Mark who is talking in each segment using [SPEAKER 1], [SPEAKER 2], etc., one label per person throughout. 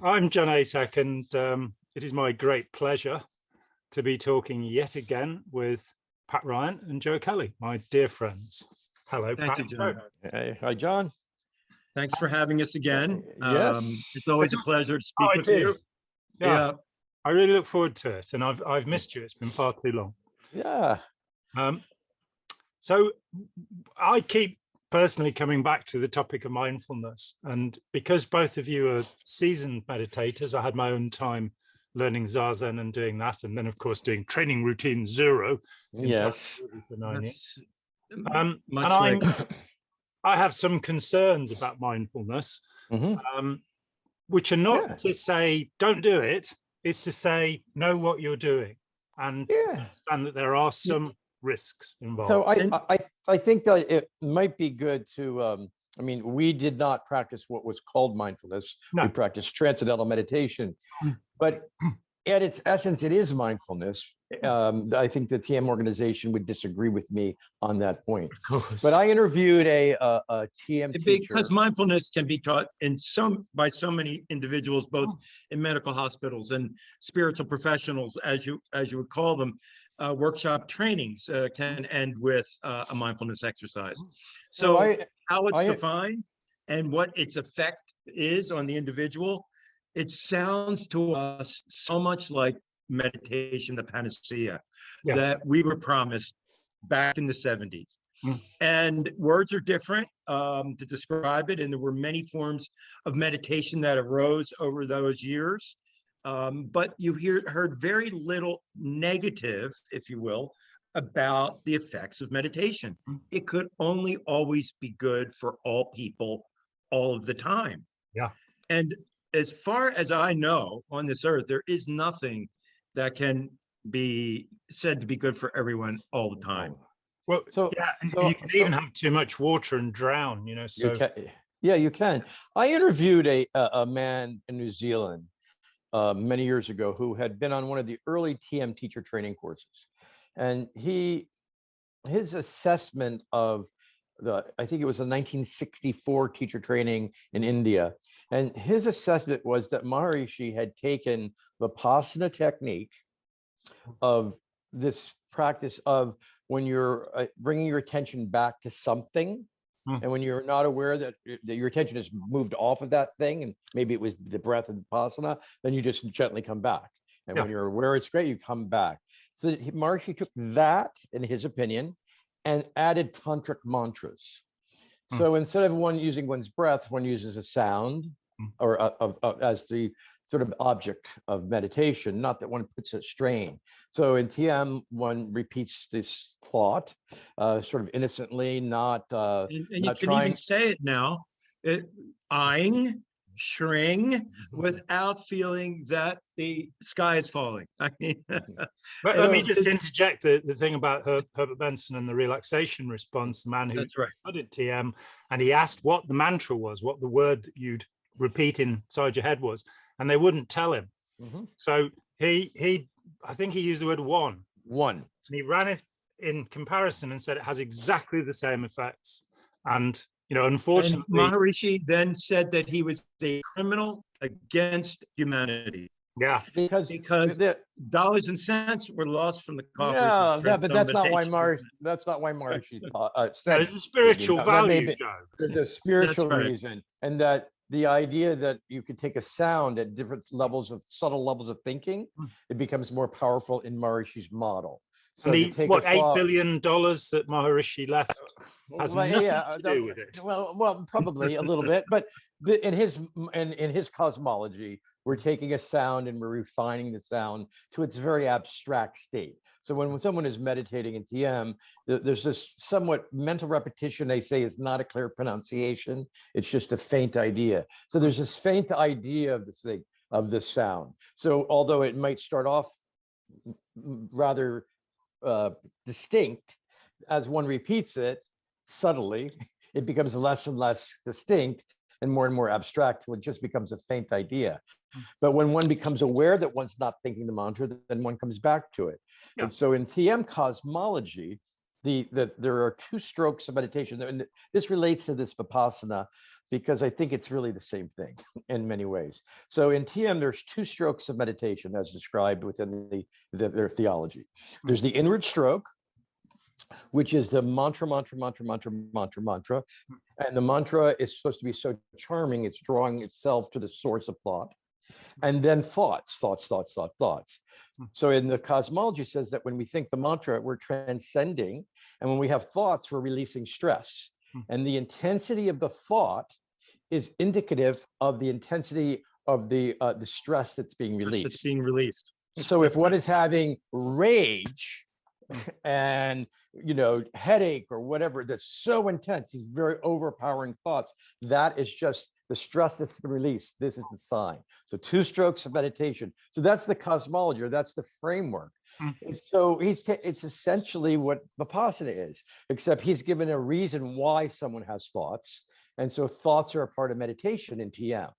[SPEAKER 1] I'm Jon Atack, and it is my great pleasure to be talking yet again with Pat Ryan and Joe Kelly, my dear friends. Hello,
[SPEAKER 2] Thank
[SPEAKER 1] Pat.
[SPEAKER 2] you, John.
[SPEAKER 3] Hey, hi, John.
[SPEAKER 2] Thanks for having us again.
[SPEAKER 3] Yes.
[SPEAKER 2] It's always a pleasure to speak with you.
[SPEAKER 1] Yeah, I really look forward to it, and I've missed you. It's been far too long.
[SPEAKER 3] Yeah.
[SPEAKER 1] So I keep personally coming back to the topic of mindfulness, and because both of you are seasoned meditators, I had my own time learning zazen and doing that, and then of course doing training routine 0.
[SPEAKER 3] Yes.
[SPEAKER 1] For 9 years. I have some concerns about mindfulness, which are not to say don't do it. It's to say know what you're doing and understand that there are some risks involved.
[SPEAKER 3] So I think that it might be good to I mean, we did not practice what was called mindfulness. No. We practiced transcendental meditation, but at its essence, it is mindfulness. I think the TM organization would disagree with me on that point.
[SPEAKER 1] Of course.
[SPEAKER 3] But I interviewed a TM teacher.
[SPEAKER 2] Because mindfulness can be taught by so many individuals, both in medical hospitals and spiritual professionals, as you would call them. Workshop trainings can end with a mindfulness exercise. So how it's defined and what its effect is on the individual, it sounds to us so much like meditation, the panacea, that we were promised back in the 70s. And words are different to describe it. And there were many forms of meditation that arose over those years. But you heard very little negative, if you will, about the effects of meditation. It could only always be good for all people all of the time.
[SPEAKER 1] Yeah.
[SPEAKER 2] And as far as I know, on this earth, there is nothing that can be said to be good for everyone all the time.
[SPEAKER 1] Well, you can even have too much water and drown, you know. So
[SPEAKER 3] you can. I interviewed a man in New Zealand many years ago who had been on one of the early TM teacher training courses, and his assessment of I think it was a 1964 teacher training in India, and his assessment was that Maharishi had taken Vipassana technique of this practice of when you're bringing your attention back to something. And when you're not aware that your attention has moved off of that thing, and maybe it was the breath of Vipassana, then you just gently come back. And when you're aware it's great, you come back. So Maharishi took that, in his opinion, and added tantric mantras. So instead of one using one's breath, one uses a sound or as the sort of object of meditation, not that one puts a strain. So in TM, one repeats this thought sort of innocently, not
[SPEAKER 2] and you
[SPEAKER 3] not
[SPEAKER 2] can
[SPEAKER 3] trying.
[SPEAKER 2] even say it now, eyeing, shring, without feeling that the sky is falling. I mean,
[SPEAKER 1] but let me just interject the thing about Herbert Benson and the relaxation response, the man who studied TM, and he asked what the mantra was, what the word that you'd repeat inside your head was, and they wouldn't tell him. So I think he used the word one, and he ran it in comparison and said it has exactly the same effects. And you know, unfortunately,
[SPEAKER 2] and Maharishi then said that he was a criminal against humanity.
[SPEAKER 1] Yeah,
[SPEAKER 2] because dollars and cents were lost from the coffers.
[SPEAKER 3] Yeah, but that's not why Maharishi said.
[SPEAKER 1] There's a spiritual value, Joe.
[SPEAKER 3] There's a spiritual reason, and that the idea that you could take a sound at different levels of subtle levels of thinking, it becomes more powerful in Maharishi's model. So
[SPEAKER 1] and $8 billion that Maharishi left has nothing to do with it.
[SPEAKER 3] Well, probably a little bit, but in his cosmology, we're taking a sound and we're refining the sound to its very abstract state. So when someone is meditating in TM, there's this somewhat mental repetition. They say is not a clear pronunciation. It's just a faint idea. So there's this faint idea of this thing, of this sound. So although it might start off rather distinct, as one repeats it subtly, it becomes less and less distinct and more abstract till it just becomes a faint idea. But when one becomes aware that one's not thinking the mantra, then one comes back to it. And so in TM cosmology, there are two strokes of meditation, and this relates to this vipassana because I think it's really the same thing in many ways. So in TM, there's two strokes of meditation as described within their theology. There's the inward stroke, which is the mantra, mantra, mantra, mantra, mantra, mantra. And the mantra is supposed to be so charming, it's drawing itself to the source of thought. And then thoughts. So in the cosmology says that when we think the mantra, we're transcending. And when we have thoughts, we're releasing stress. And the intensity of the thought is indicative of the intensity of the stress that's being released.
[SPEAKER 2] It's being released.
[SPEAKER 3] So if one is having rage and headache or whatever that's so intense, these very overpowering thoughts, that is just the stress that's been released. This is the sign. So two strokes of meditation. So that's the cosmology, or that's the framework. And so it's essentially what Vipassana is, except he's given a reason why someone has thoughts. And so thoughts are a part of meditation in TM.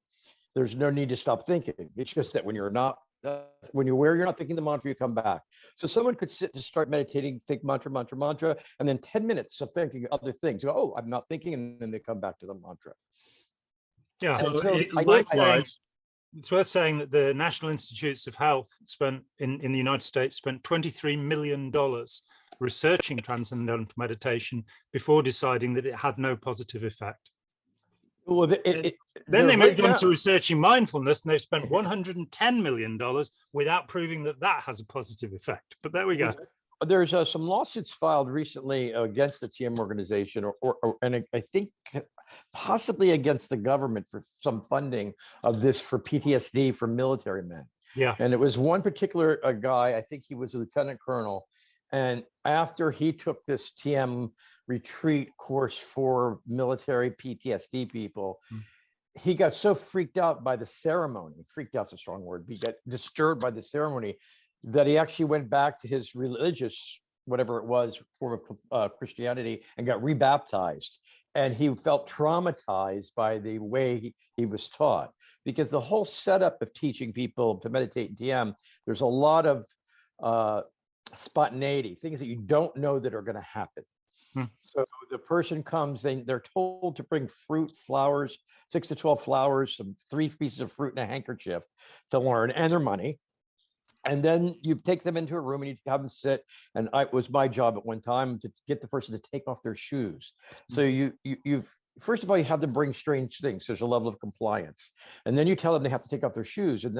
[SPEAKER 3] There's no need to stop thinking. It's just that when you're not thinking the mantra, you come back. So someone could sit to start meditating, think mantra, mantra, mantra, and then 10 minutes of thinking other things. Go, oh, I'm not thinking, and then they come back to the mantra.
[SPEAKER 1] Yeah,
[SPEAKER 2] so
[SPEAKER 1] it's worth saying that the National Institutes of Health in the United States spent $23 million researching transcendental meditation before deciding that it had no positive effect.
[SPEAKER 3] Well,
[SPEAKER 1] then they moved on to researching mindfulness, and they've spent $110 million without proving that has a positive effect. But there we go.
[SPEAKER 3] There's some lawsuits filed recently against the TM organization, and I think possibly against the government for some funding of this for PTSD for military men.
[SPEAKER 1] Yeah.
[SPEAKER 3] And it was one particular guy, I think he was a lieutenant colonel. And after he took this TM retreat course for military PTSD people, he got so freaked out by the ceremony, freaked out's a strong word, he got disturbed by the ceremony, that he actually went back to his religious, whatever it was, form of Christianity, and got rebaptized. And he felt traumatized by the way he was taught, because the whole setup of teaching people to meditate in TM, there's a lot of spontaneity, things that you don't know that are going to happen. So the person comes, they're told to bring fruit, flowers, 6 to 12 flowers, 3 pieces of fruit, and a handkerchief to learn, and their money. And then you take them into a room and you have them sit. And it was my job at one time to get the person to take off their shoes. So you've first of all, you have them bring strange things. There's a level of compliance. And then you tell them they have to take off their shoes. And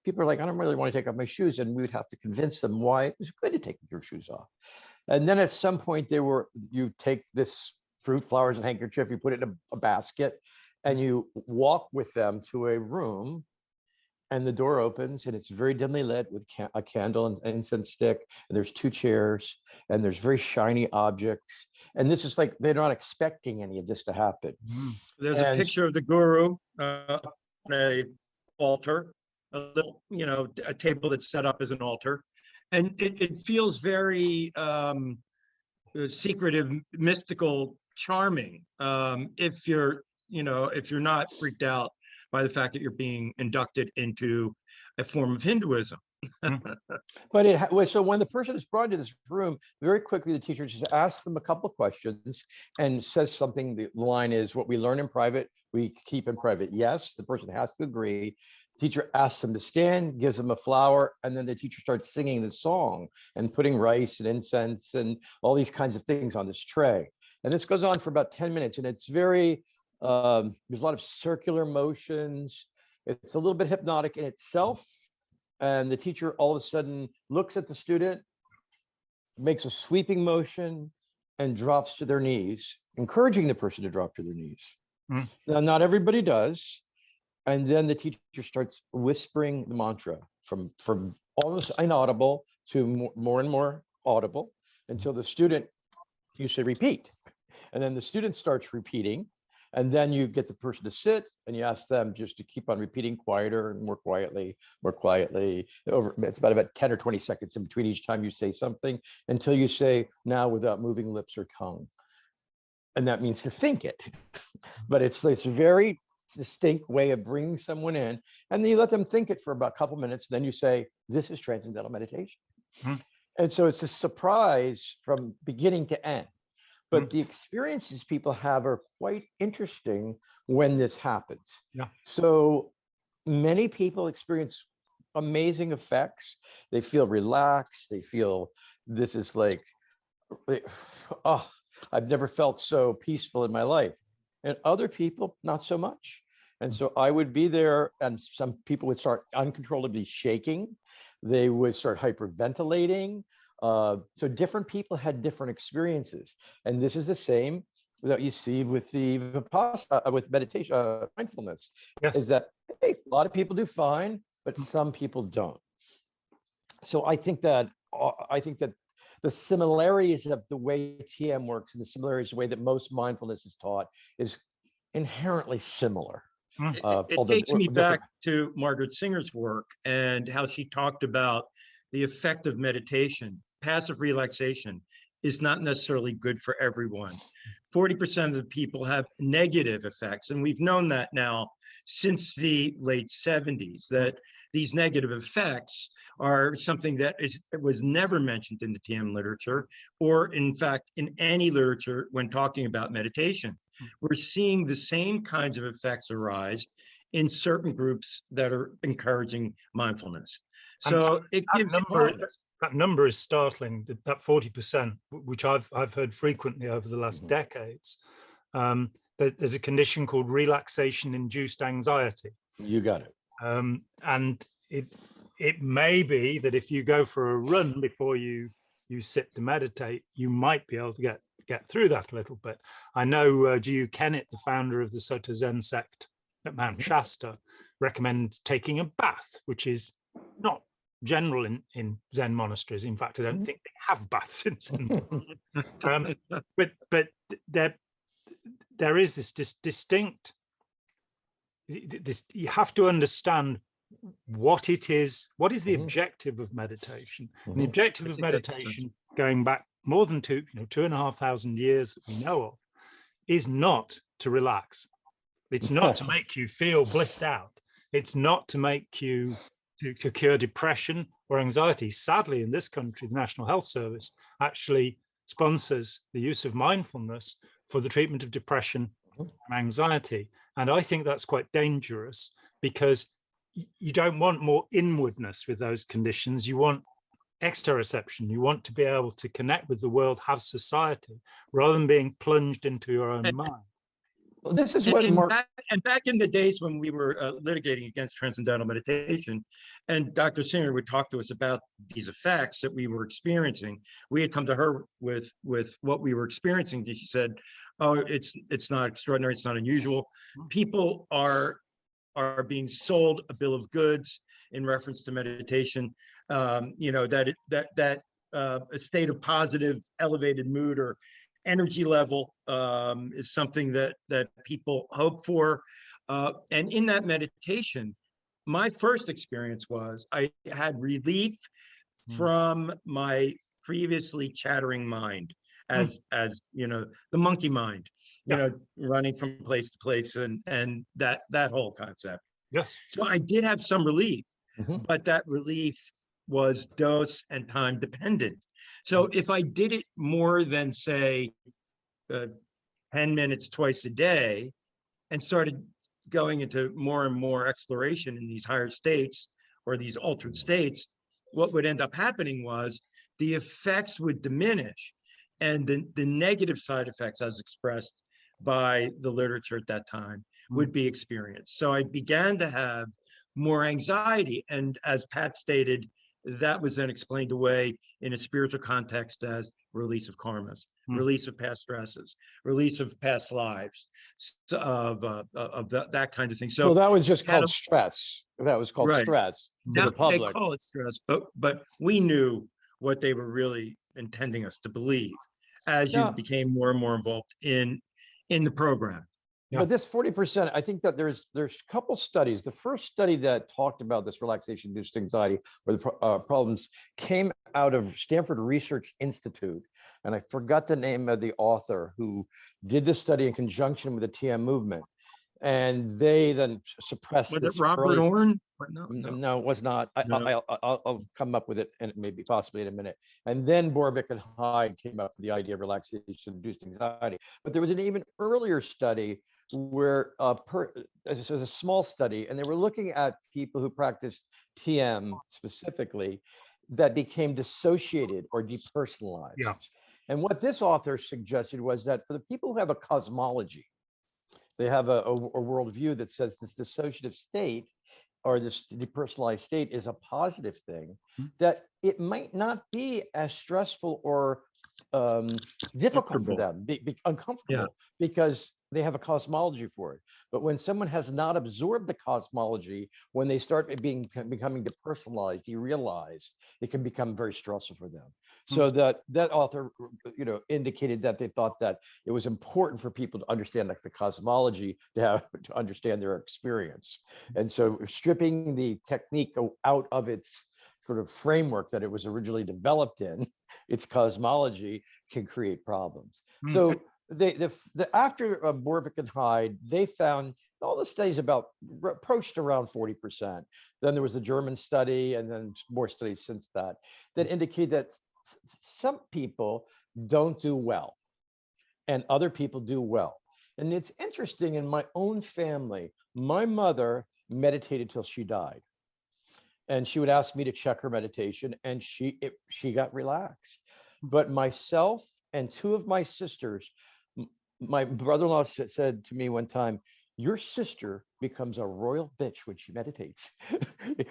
[SPEAKER 3] people are like, I don't really want to take off my shoes. And we would have to convince them why it was good to take your shoes off. And then at some point you take this fruit, flowers, and handkerchief, you put it in a basket, and you walk with them to a room. And the door opens, and it's very dimly lit with a candle and incense stick. And there's 2 chairs, and there's very shiny objects. And this is like, they're not expecting any of this to happen.
[SPEAKER 2] There's a picture of the guru on a altar, a little, a table that's set up as an altar. And it feels very secretive, mystical, charming. If you're not freaked out by the fact that you're being inducted into a form of Hinduism.
[SPEAKER 3] But so when the person is brought into this room, very quickly the teacher just asks them a couple of questions and says something. The line is, what we learn in private, we keep in private. Yes, the person has to agree. The teacher asks them to stand, gives them a flower, and then the teacher starts singing the song and putting rice and incense and all these kinds of things on this tray. And this goes on for about 10 minutes, and it's very there's a lot of circular motions. It's a little bit hypnotic in itself. And the teacher all of a sudden looks at the student, makes a sweeping motion, and drops to their knees, encouraging the person to drop to their knees. Now, not everybody does. And then the teacher starts whispering the mantra from almost inaudible to more and more audible until the student, you say repeat. And then the student starts repeating. And then you get the person to sit, and you ask them just to keep on repeating quieter and more quietly. It's about 10 or 20 seconds in between each time you say something, until you say, now without moving lips or tongue. And that means to think it. But it's this very distinct way of bringing someone in. And then you let them think it for about a couple minutes. Then you say, this is transcendental meditation. And so it's a surprise from beginning to end. But the experiences people have are quite interesting when this happens.
[SPEAKER 1] Yeah.
[SPEAKER 3] So many people experience amazing effects. They feel relaxed. They feel this is like, oh, I've never felt so peaceful in my life. And other people, not so much. And so I would be there, and some people would start uncontrollably shaking. They would start hyperventilating. So different people had different experiences. And this is the same that you see with the with meditation, mindfulness,
[SPEAKER 1] Yes.
[SPEAKER 3] is that, hey, a lot of people do fine, but some people don't. So I think that the similarities of the way TM works and the similarities of the way that most mindfulness is taught is inherently similar.
[SPEAKER 2] It takes me back to Margaret Singer's work and how she talked about the effect of meditation. Passive relaxation is not necessarily good for everyone. 40% of the people have negative effects, and we've known that now since the late 70s, that these negative effects are something that was never mentioned in the TM literature, or in fact, in any literature when talking about meditation. We're seeing the same kinds of effects arise in certain groups that are encouraging mindfulness. So it gives
[SPEAKER 1] that number is startling. That 40%, which I've heard frequently over the last decades. There's a condition called relaxation-induced anxiety.
[SPEAKER 3] You got it.
[SPEAKER 1] And it may be that if you go for a run before you sit to meditate, you might be able to get through that a little bit. I know G.U. Kennett, the founder of the Soto Zen sect at Mount Shasta, recommend taking a bath, which is not general in Zen monasteries. In fact, I don't think they have baths in Zen monasteries. But there is this distinct. You have to understand what it is. What is the objective of meditation? And the objective of meditation, going back more than 2,500 years that we know of, is not to relax. It's not to make you feel blissed out. It's not to make you to cure depression or anxiety. Sadly, in this country, the National Health Service actually sponsors the use of mindfulness for the treatment of depression and anxiety. And I think that's quite dangerous, because you don't want more inwardness with those conditions. You want exteroception. You want to be able to connect with the world, have society, rather than being plunged into your own mind.
[SPEAKER 3] Well, this is what
[SPEAKER 2] back in the days when we were litigating against transcendental meditation, and Dr. Singer would talk to us about these effects that we were experiencing. We had come to her with what we were experiencing. She said, "Oh, it's not extraordinary. It's not unusual. People are being sold a bill of goods in reference to meditation. That a state of positive, elevated mood or energy level is something that people hope for. And in that meditation, my first experience was I had relief from my previously chattering mind, as the monkey mind, running from place to place, and that whole concept.
[SPEAKER 1] Yes.
[SPEAKER 2] So I did have some relief, but that relief was dose and time dependent. So if I did it more than, say, 10 minutes twice a day, and started going into more and more exploration in these higher states or these altered states, what would end up happening was the effects would diminish, and the negative side effects, as expressed by the literature at that time, would be experienced. So I began to have more anxiety, and as Pat stated, that was then explained away in a spiritual context as release of karmas, release of past stresses, release of past lives, of that kind of thing. So
[SPEAKER 3] that was just called stress. That was called stress to the public.
[SPEAKER 2] They call it stress, but we knew what they were really intending us to believe as you became more and more involved in the program.
[SPEAKER 3] Yeah. But this 40%, I think that there's a couple studies. The first study that talked about this relaxation-induced anxiety or the problems came out of Stanford Research Institute. And I forgot the name of the author who did this study in conjunction with the TM movement. and they then suppressed
[SPEAKER 2] Was
[SPEAKER 3] this
[SPEAKER 2] it Robert
[SPEAKER 3] early.
[SPEAKER 2] Orne?
[SPEAKER 3] No, it was not.
[SPEAKER 2] No.
[SPEAKER 3] I'll come up with it, and maybe possibly in a minute. And then Borvik and Hyde came up with the idea of relaxation-induced anxiety. But there was an even earlier study where this was a small study, and they were looking at people who practiced TM specifically that became dissociated or depersonalized.
[SPEAKER 1] Yeah.
[SPEAKER 3] And what this author suggested was that for the people who have a cosmology, they have a worldview that says this dissociative state or this depersonalized state is a positive thing, that it might not be as stressful or difficult for them, be uncomfortable, because they have a cosmology for it. But when someone has not absorbed the cosmology, when they start becoming depersonalized, derealized, it can become very stressful for them. So that author, indicated that they thought that it was important for people to understand like the cosmology to understand their experience. And so stripping the technique out of its sort of framework that it was originally developed in, its cosmology, can create problems. So after Borvik and Hyde, they found all the studies approached around 40%. Then there was a German study, and then more studies since that indicate that some people don't do well and other people do well. And it's interesting, in my own family, my mother meditated till she died. And she would ask me to check her meditation, and she got relaxed. But myself and two of my sisters, my brother-in-law said to me one time, your sister becomes a royal bitch when she meditates.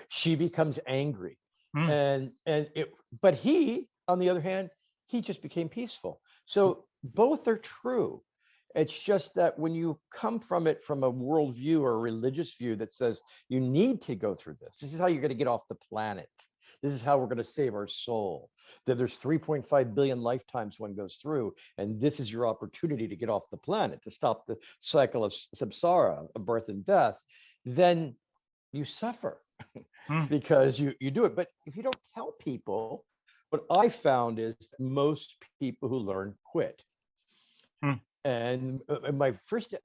[SPEAKER 3] She becomes angry. But he, on the other hand, he just became peaceful. So both are true. It's just that when you come from it from a worldview or a religious view that says you need to go through this is how you're going to get off the planet. This is how we're going to save our soul. That there's 3.5 billion lifetimes one goes through, and this is your opportunity to get off the planet, to stop the cycle of samsara, of birth and death. Then you suffer because you do it. But if you don't tell people, what I found is that most people who learn quit. And my first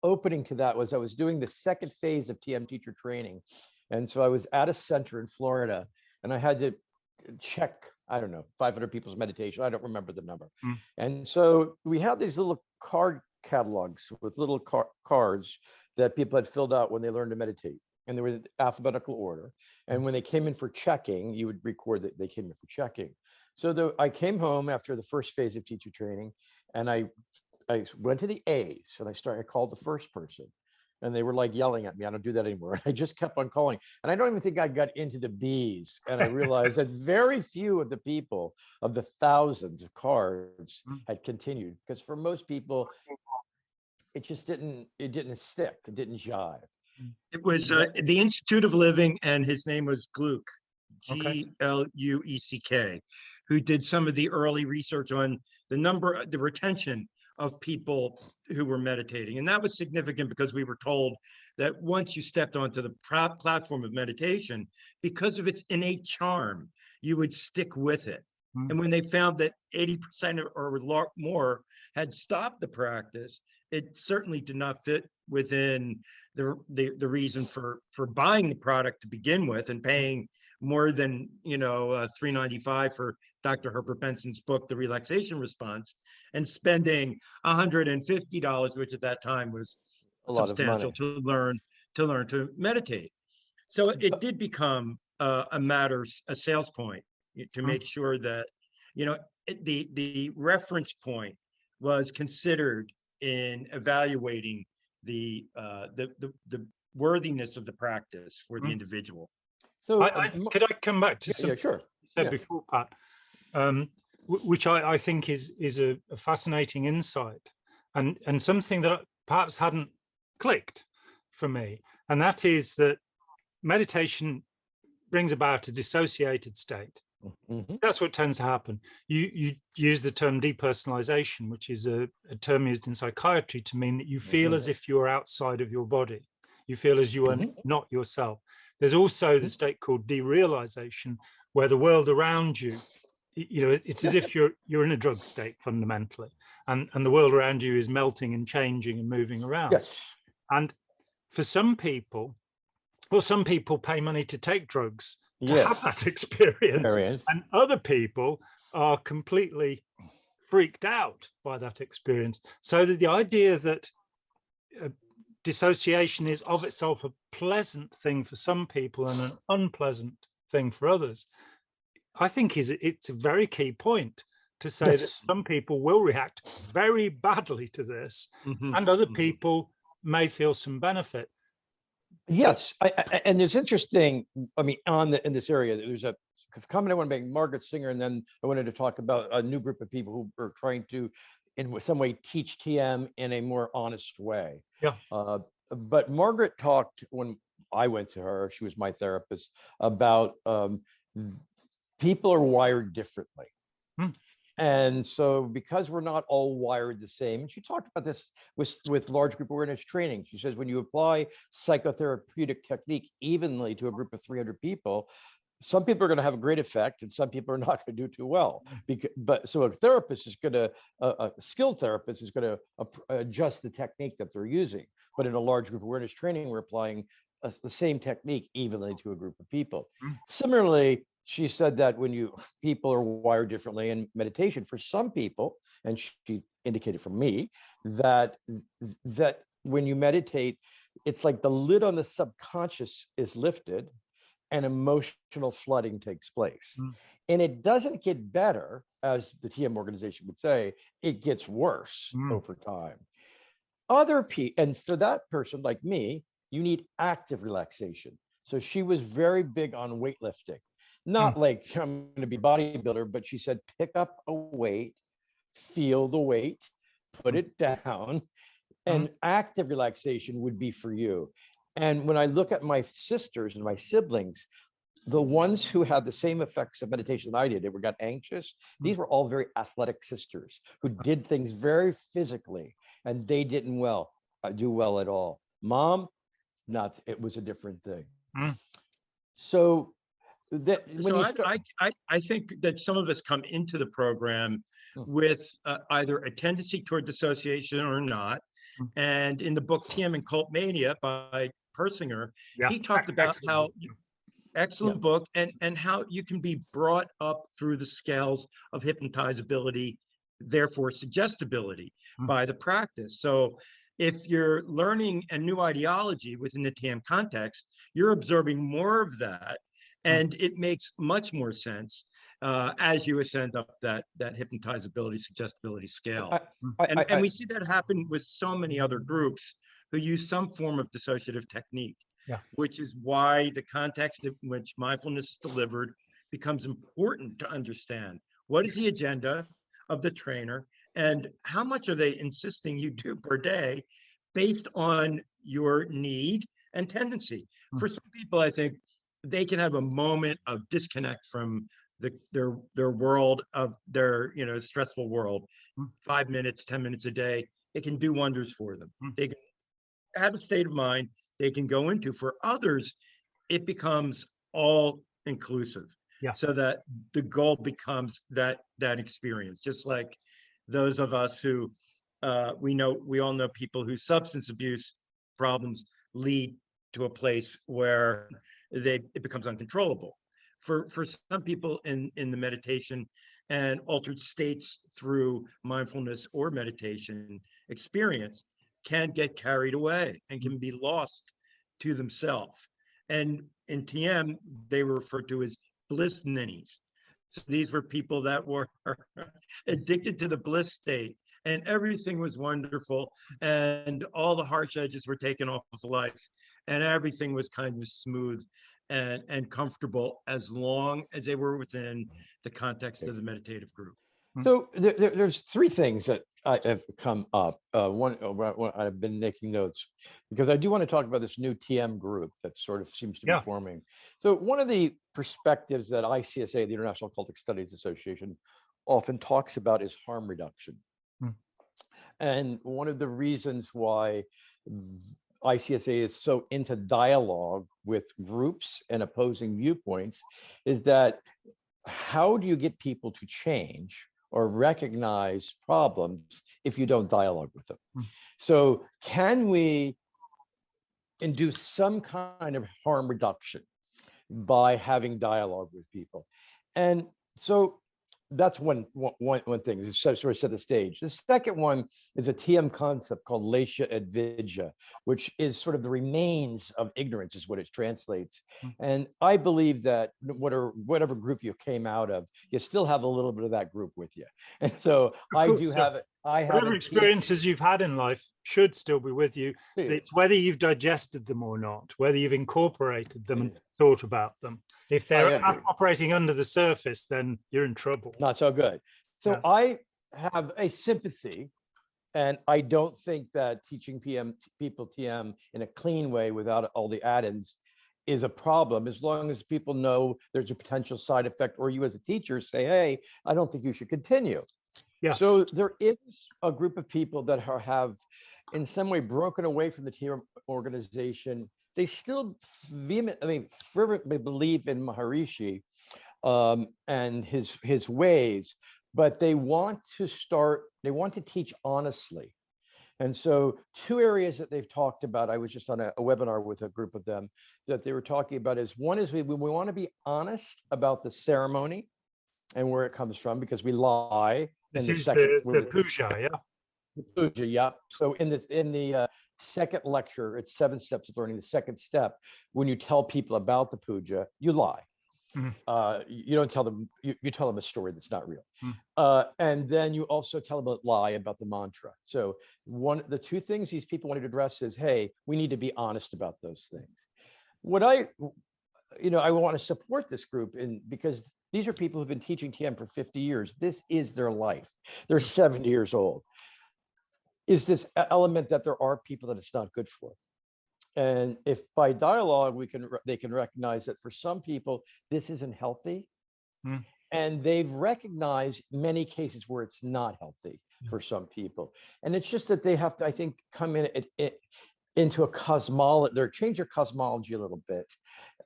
[SPEAKER 3] opening to that was I was doing the second phase of TM teacher training. And so I was at a center in Florida, and I had to check, 500 people's meditation. I don't remember the number. And so we had these little card catalogs with little cards that people had filled out when they learned to meditate. And they were in alphabetical order. And when they came in for checking, you would record that they came in for checking. So I came home after the first phase of teacher training, and I went to the A's, and I called the first person, and they were like yelling at me. I don't do that anymore. I just kept on calling, and I don't even think I got into the B's. And I realized that very few of the people, of the thousands of cards, had continued, because for most people, it just didn't stick. It didn't jive.
[SPEAKER 2] It was the Institute of Living, and his name was Gluck, Glueck, who did some of the early research on the retention of people who were meditating. And that was significant because we were told that once you stepped onto the platform of meditation, because of its innate charm, you would stick with it. And when they found that 80% or more had stopped the practice, it certainly did not fit within the reason for buying the product to begin with and paying more than $3.95 for Dr. Herbert Benson's book, The Relaxation Response, and spending $150, which at that time was substantial, to learn to meditate. So it did become a sales point to make sure that the reference point was considered in evaluating the worthiness of the practice for the individual.
[SPEAKER 1] So could I come back to something
[SPEAKER 3] sure.
[SPEAKER 1] you said before, Pat, which I think is a fascinating insight, and something that perhaps hadn't clicked for me, and that is that meditation brings about a dissociated state. That's what tends to happen. You use the term depersonalization, which is a term used in psychiatry to mean that you feel as if you're outside of your body. You feel as you are not yourself. There's also the state called derealization, where the world around you, it's as if you're in a drug state fundamentally, and the world around you is melting and changing and moving around.
[SPEAKER 3] Yes.
[SPEAKER 1] And for some people, well, some people pay money to take drugs to have that experience, and other people are completely freaked out by that experience. So that the idea that dissociation is of itself a pleasant thing for some people and an unpleasant thing for others, I think it's a very key point to say that some people will react very badly to this, and other people may feel some benefit.
[SPEAKER 3] Yes, and it's interesting. I mean, in this area, there's a comment I want to make. Margaret Singer, and then I wanted to talk about a new group of people who are trying to, in some way, teach TM in a more honest way.
[SPEAKER 1] Yeah.
[SPEAKER 3] But Margaret talked when I went to her. She was my therapist about people are wired differently. And so because we're not all wired the same, and she talked about this with large group awareness training. She says, when you apply psychotherapeutic technique evenly to a group of 300 people, some people are going to have a great effect and some people are not going to do too well. So a therapist is going to, a skilled therapist is going to adjust the technique that they're using. But in a large group awareness training, we're applying the same technique evenly to a group of people. Similarly, she said that when people are wired differently in meditation, for some people, and she indicated for me that when you meditate, it's like the lid on the subconscious is lifted and emotional flooding takes place. And it doesn't get better, as the TM organization would say, it gets worse over time. Other people, and for that person like me, you need active relaxation. So she was very big on weightlifting. Not like I'm going to be bodybuilder, but she said, pick up a weight, feel the weight, put it down, and active relaxation would be for you. And when I look at my sisters and my siblings, the ones who had the same effects of meditation that I did, they got anxious. These were all very athletic sisters who did things very physically, and they didn't do well at all. Mom, it was a different thing. So
[SPEAKER 2] I think that some of us come into the program with either a tendency toward dissociation or not. And in the book TM and Cult Mania by Persinger, he talked about how excellent book and how you can be brought up through the scales of hypnotizability, therefore suggestibility by the practice. So if you're learning a new ideology within the TM context, you're absorbing more of that. And it makes much more sense as you ascend up that hypnotizability, suggestibility scale. And we see that happen with so many other groups who use some form of dissociative technique, which is why the context in which mindfulness is delivered becomes important to understand. What is the agenda of the trainer and how much are they insisting you do per day based on your need and tendency? For some people, I think, they can have a moment of disconnect from their world, of their stressful world. 5 minutes, 10 minutes a day, it can do wonders for them. They can have a state of mind they can go into. For others, it becomes all inclusive, so that the goal becomes that experience. Just like those of us who we all know people whose substance abuse problems lead to a place where it becomes uncontrollable. For some people in the meditation and altered states through mindfulness or meditation experience can get carried away and can be lost to themselves. And in TM, they were referred to as bliss ninnies. So these were people that were addicted to the bliss state, and everything was wonderful, and all the harsh edges were taken off of life, and everything was kind of smooth and comfortable as long as they were within the context of the meditative group.
[SPEAKER 3] So there's three things that have come up. One, I've been making notes because I do want to talk about this new TM group that sort of seems to be forming. So one of the perspectives that ICSA, the International Cultic Studies Association, often talks about is harm reduction. And one of the reasons why ICSA is so into dialogue with groups and opposing viewpoints is that how do you get people to change or recognize problems if you don't dialogue with them? So can we induce some kind of harm reduction by having dialogue with people. And so that's one thing, is sort of set the stage. The second one is a TM concept called Latia et Vidya, which is sort of the remains of ignorance, is what it translates. And I believe that whatever group you came out of, you still have a little bit of that group with you. And so I do have it.
[SPEAKER 1] Whatever experiences you've had in life should still be with you. It's whether you've digested them or not, whether you've incorporated them and thought about them. If they're operating under the surface, then you're in trouble.
[SPEAKER 3] Not so good. So yes. I have a sympathy, and I don't think that teaching people TM in a clean way without all the add-ins is a problem, as long as people know there's a potential side effect, or you as a teacher say, hey, I don't think you should continue. Yeah. So there is a group of people that have in some way broken away from the TM organization. They still fervently believe in Maharishi and his ways, but they want to teach honestly. And so 2 areas that they've talked about, I was just on a webinar with a group of them that they were talking about, is one is we want to be honest about the ceremony and where it comes from, because we lie.
[SPEAKER 1] This is the puja, yeah.
[SPEAKER 3] The puja, yeah. So in the second lecture, it's 7 steps of learning. The second step, when you tell people about the puja, you lie. You don't tell them, you tell them a story that's not real. And then you also tell them a lie about the mantra. So the 2 things these people wanted to address is, hey, we need to be honest about those things. What I want to support this group because these are people who've been teaching TM for 50 years. This is their life. They're 70 years old. Is this element that there are people that it's not good for? And if by dialogue they can recognize that for some people this isn't healthy, and they've recognized many cases where it's not healthy for some people, and it's just that they have to, I think, come into a cosmology, or change their cosmology a little bit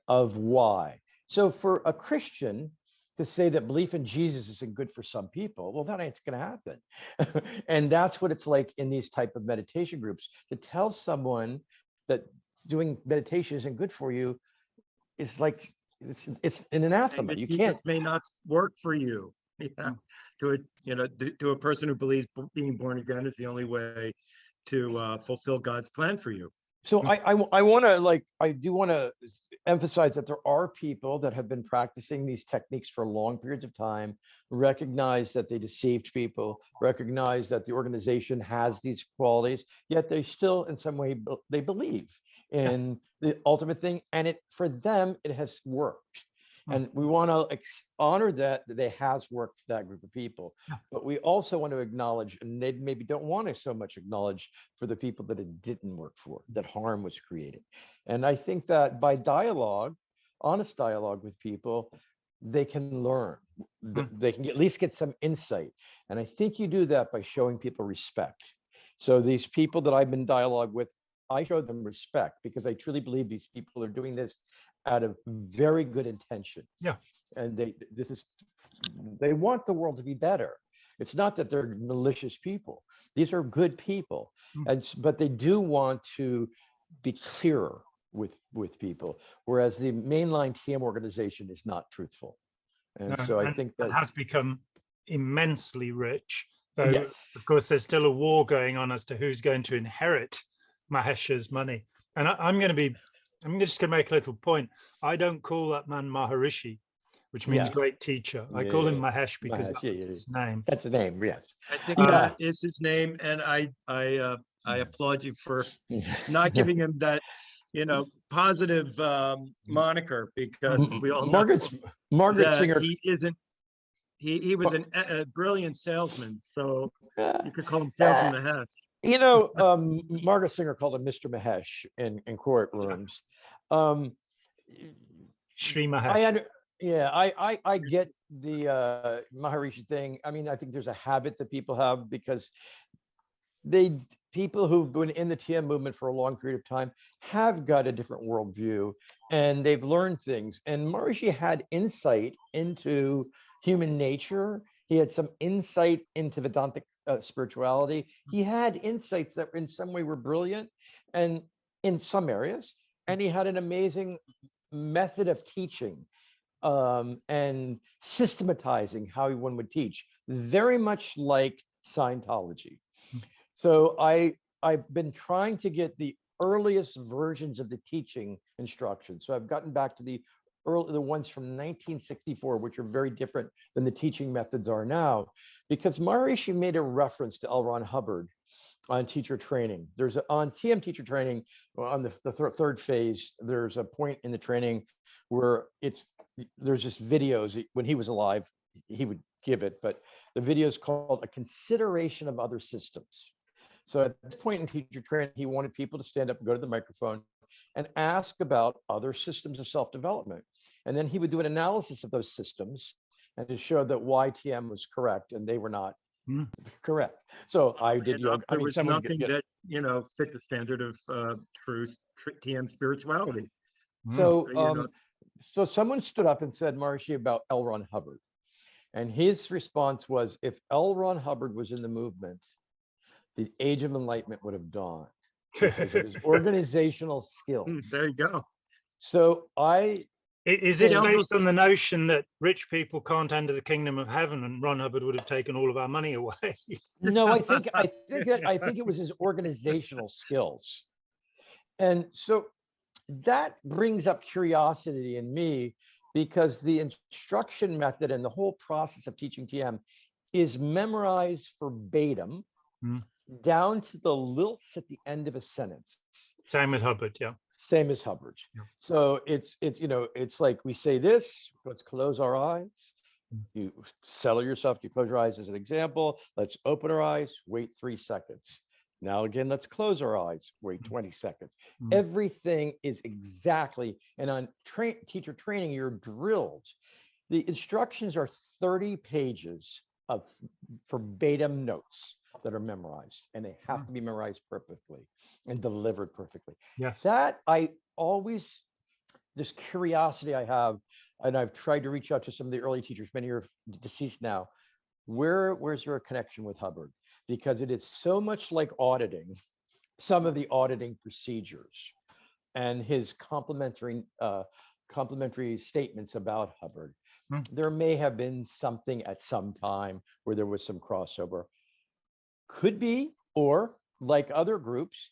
[SPEAKER 3] of why. So for a Christian to say that belief in Jesus isn't good for some people, well, that ain't going to happen. And that's what it's like in these type of meditation groups. To tell someone that doing meditation isn't good for you is like it's an anathema. You can't.
[SPEAKER 2] Jesus may not work for you. Yeah. To a person who believes being born again is the only way to fulfill God's plan for you.
[SPEAKER 3] So I do want to emphasize that there are people that have been practicing these techniques for long periods of time, recognize that they deceived people, recognize that the organization has these qualities, yet they still in some way they believe in the ultimate thing, and for them it has worked. And we want to honor that it has worked for that group of people. But we also want to acknowledge, and they maybe don't want to so much acknowledge for the people that it didn't work for, that harm was created. And I think that by dialogue, honest dialogue with people, they can learn. They can at least get some insight. And I think you do that by showing people respect. So these people that I've been in dialogue with, I show them respect because I truly believe these people are doing this out of very good intention. Yeah. And they want the world to be better. It's not that they're malicious people. These are good people. But they do want to be clearer with people, whereas the mainline TM organization is not truthful. And so I think that
[SPEAKER 1] has become immensely rich. Though, of course, there's still a war going on as to who's going to inherit Mahesh's money. And I'm just going to make a little point. I don't call that man Maharishi, which means great teacher. I call him Mahesh because that's his name.
[SPEAKER 3] That's the name, yes.
[SPEAKER 2] I think that is his name, and I applaud you for not giving him that, positive moniker, because we all know
[SPEAKER 3] Margaret Singer.
[SPEAKER 2] He isn't. He was a brilliant salesman, so you could call him Salesman Mahesh.
[SPEAKER 3] Margaret Singer called him Mr. Mahesh in courtrooms.
[SPEAKER 1] Shri Mahesh.
[SPEAKER 3] I get the Maharishi thing. I mean, I think there's a habit that people have because people who've been in the TM movement for a long period of time have got a different worldview, and they've learned things. And Maharishi had insight into human nature. He had some insight into Vedantic spirituality. He had insights that in some way were brilliant. And in some areas, and he had an amazing method of teaching and systematizing how one would teach, very much like Scientology. So I've been trying to get the earliest versions of the teaching instructions. So I've gotten back to the ones from 1964, which are very different than the teaching methods are now, because Maharishi made a reference to L. Ron Hubbard on teacher training. On TM teacher training, on the third phase, there's a point in the training where there's just videos. When he was alive, he would give it, but the video is called A Consideration of Other Systems. So at this point in teacher training, he wanted people to stand up and go to the microphone and ask about other systems of self-development. And then he would do an analysis of those systems and to show that YTM was correct and they were not correct. So I did yoga.
[SPEAKER 2] There was nothing that, fit the standard of truth, TM spirituality.
[SPEAKER 3] So, so someone stood up and said, Maharishi, about L. Ron Hubbard. And his response was, if L. Ron Hubbard was in the movement, the Age of Enlightenment would have dawned because of his organizational skills.
[SPEAKER 2] There you go.
[SPEAKER 3] So
[SPEAKER 1] is this based on the notion that rich people can't enter the kingdom of heaven, and Ron Hubbard would have taken all of our money away?
[SPEAKER 3] No, I think it was his organizational skills. And so that brings up curiosity in me, because the instruction method and the whole process of teaching TM is memorized verbatim down to the lilts at the end of a sentence.
[SPEAKER 1] Same with Hubbard, yeah.
[SPEAKER 3] Same as Hubbard. Yeah. So it's like we say this, let's close our eyes. You settle yourself, you close your eyes as an example. Let's open our eyes, wait 3 seconds. Now again, let's close our eyes, wait 20 seconds. Everything is exactly, and on teacher training, you're drilled. The instructions are 30 pages of verbatim notes that are memorized, and they have to be memorized perfectly and delivered perfectly.
[SPEAKER 1] Yes.
[SPEAKER 3] That this curiosity I have, and I've tried to reach out to some of the early teachers, many are deceased now. Where's your connection with Hubbard? Because it is so much like auditing, some of the auditing procedures and his complimentary statements about Hubbard. There may have been something at some time where there was some crossover. Could be, or like other groups,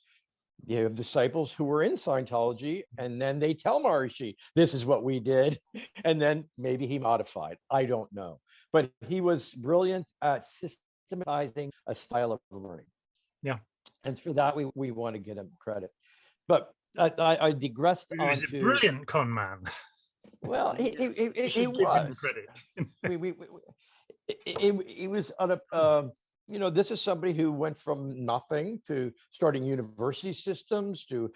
[SPEAKER 3] you have disciples who were in Scientology and then they tell Maharishi, this is what we did. And then maybe he modified. I don't know. But he was brilliant at systematizing a style of learning.
[SPEAKER 1] Yeah.
[SPEAKER 3] And for that, we want to get him credit. But I digressed onto... He
[SPEAKER 1] was a brilliant con man.
[SPEAKER 3] Well, he was. He was on a... this is somebody who went from nothing to starting university systems to,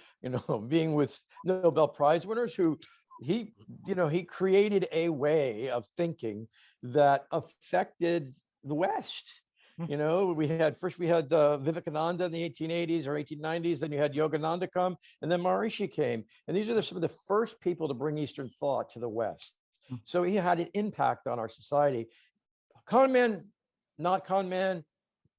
[SPEAKER 3] being with Nobel Prize winners he created a way of thinking that affected the West. We had Vivekananda in the 1880s or 1890s, then you had Yogananda come, and then Maharishi came. And these are some of the first people to bring Eastern thought to the West. So he had an impact on our society. Con man, not con man,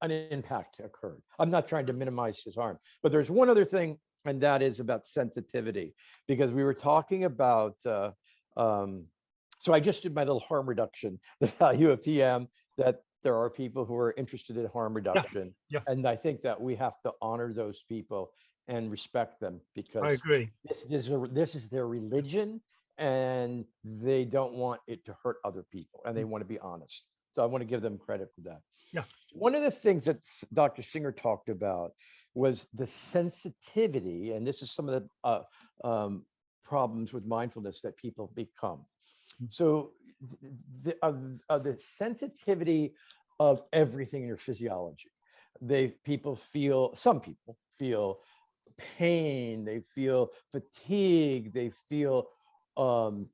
[SPEAKER 3] an impact occurred. I'm not trying to minimize his harm, but there's one other thing, and that is about sensitivity, because we were talking about, so I just did my little harm reduction, the value of TM, that there are people who are interested in harm reduction.
[SPEAKER 1] Yeah.
[SPEAKER 3] And I think that we have to honor those people and respect them, because
[SPEAKER 1] I agree.
[SPEAKER 3] This is their religion, and they don't want it to hurt other people, and they want to be honest. So I want to give them credit for that.
[SPEAKER 1] Yeah.
[SPEAKER 3] One of the things that Dr. Singer talked about was the sensitivity, and this is some of the problems with mindfulness that people become. So the sensitivity of everything in your physiology. Some people feel pain, they feel fatigue, they feel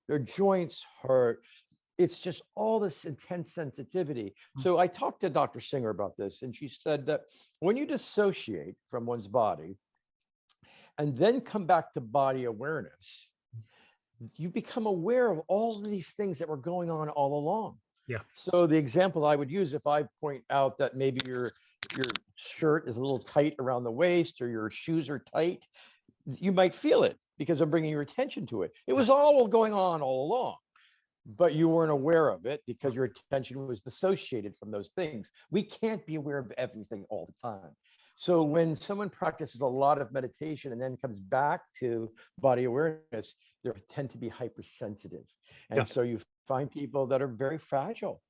[SPEAKER 3] their joints hurt. It's just all this intense sensitivity. So I talked to Dr. Singer about this, and she said that when you dissociate from one's body and then come back to body awareness, you become aware of all of these things that were going on all along.
[SPEAKER 1] Yeah.
[SPEAKER 3] So the example I would use, if I point out that maybe your shirt is a little tight around the waist or your shoes are tight, you might feel it because I'm bringing your attention to it. It was all going on all along, but you weren't aware of it because your attention was dissociated from those things. We can't be aware of everything all the time. So when someone practices a lot of meditation and then comes back to body awareness, they tend to be hypersensitive. And so you find people that are very fragile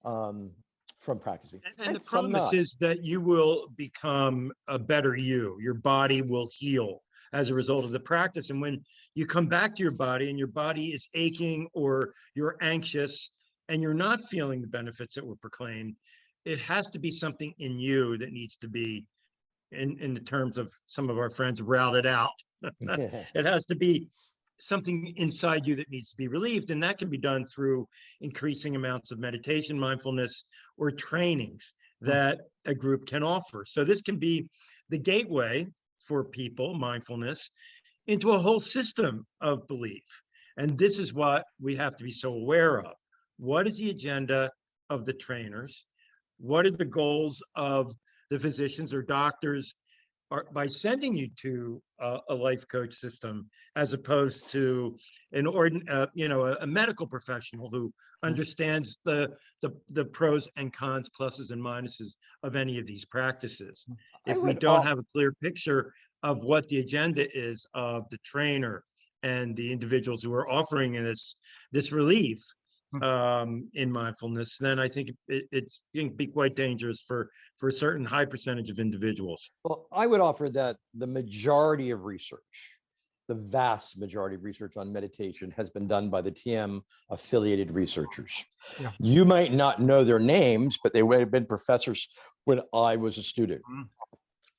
[SPEAKER 3] from practicing.
[SPEAKER 2] And the promise is that you will become a better you. Your body will heal as a result of the practice. And when you come back to your body and your body is aching or you're anxious and you're not feeling the benefits that were proclaimed, it has to be something in you that needs to be, in the terms of some of our friends, routed out. It has to be something inside you that needs to be relieved. And that can be done through increasing amounts of meditation, mindfulness, or trainings that a group can offer. So this can be the gateway for people, mindfulness, into a whole system of belief. And this is what we have to be so aware of. What is the agenda of the trainers? What are the goals of the physicians or doctors by sending you to a life coach system, as opposed to a medical professional who understands the pros and cons, pluses and minuses of any of these practices? If we don't have a clear picture of what the agenda is of the trainer and the individuals who are offering this relief in mindfulness, then I think it can be quite dangerous for a certain high percentage of individuals.
[SPEAKER 3] Well, I would offer that the majority of research, the vast majority of research on meditation has been done by the TM affiliated researchers. Yeah. You might not know their names, but they would have been professors when I was a student.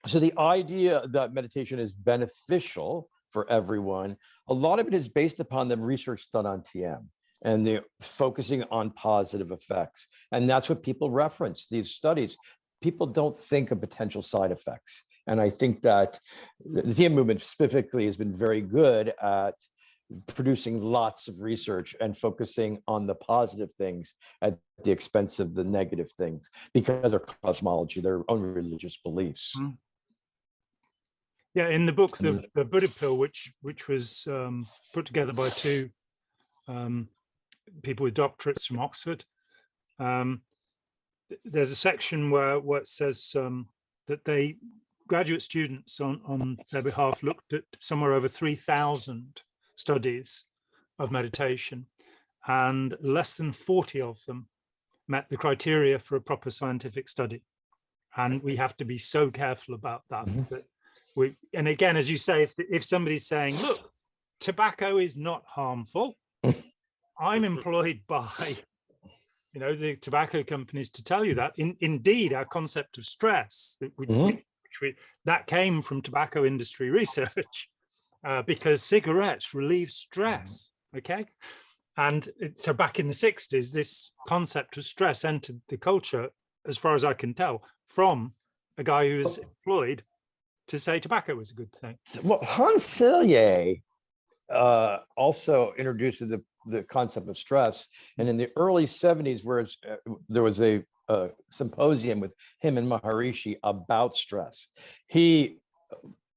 [SPEAKER 3] So the idea that meditation is beneficial for everyone, a lot of it is based upon the research done on TM. And they're focusing on positive effects. And that's what people reference, these studies. People don't think of potential side effects. And I think that the TM movement specifically has been very good at producing lots of research and focusing on the positive things at the expense of the negative things because of their cosmology, their own religious beliefs.
[SPEAKER 1] Yeah, in the book, the Buddha Pill, which was put together by two people with doctorates from Oxford, there's a section where it says that graduate students on their behalf looked at somewhere over 3,000 studies of meditation, and less than 40 of them met the criteria for a proper scientific study. And we have to be so careful about that. And again, as you say, if somebody's saying, look, tobacco is not harmful, I'm employed by, the tobacco companies to tell you that. Indeed, our concept of stress that came from tobacco industry research, because cigarettes relieve stress. Okay, and so back in the 60s, this concept of stress entered the culture, as far as I can tell, from a guy who was employed to say tobacco was a good thing.
[SPEAKER 3] Well, Hans Selye also introduced the concept of stress, and in the early 70s, whereas there was a symposium with him and Maharishi about stress, he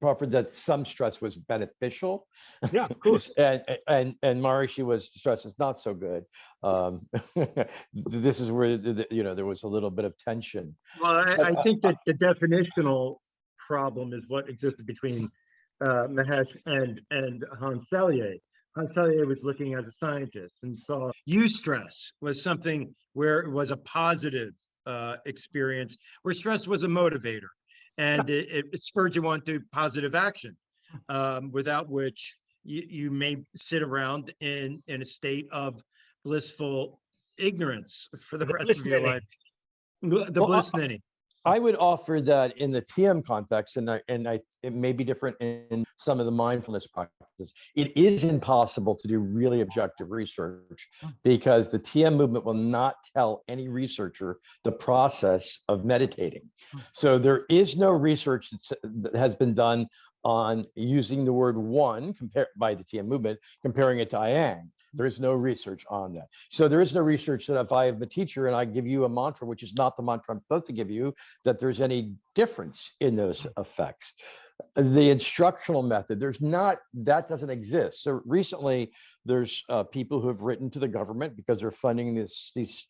[SPEAKER 3] offered that some stress was beneficial.
[SPEAKER 1] Yeah, of course.
[SPEAKER 3] and Maharishi was stress is not so good. This is where there was a little bit of tension.
[SPEAKER 2] Well, I think that the definitional problem is what existed between Mahesh and Hans Selye. Hans Selye was looking as a scientist and saw eustress was something where it was a positive experience, where stress was a motivator, and it spurred you on to positive action, without which you may sit around in a state of blissful ignorance for the rest of your life. The bliss ninny.
[SPEAKER 3] I would offer that in the TM context, and it may be different in some of the mindfulness practices. It is impossible to do really objective research because the TM movement will not tell any researcher the process of meditating. So there is no research that has been done on using the word one by the TM movement, comparing it to Yang. There is no research on that. So there is no research that if I am a teacher and I give you a mantra, which is not the mantra I'm supposed to give you, that there's any difference in those effects. the instructional method, that doesn't exist. So recently there's people who have written to the government because they're funding these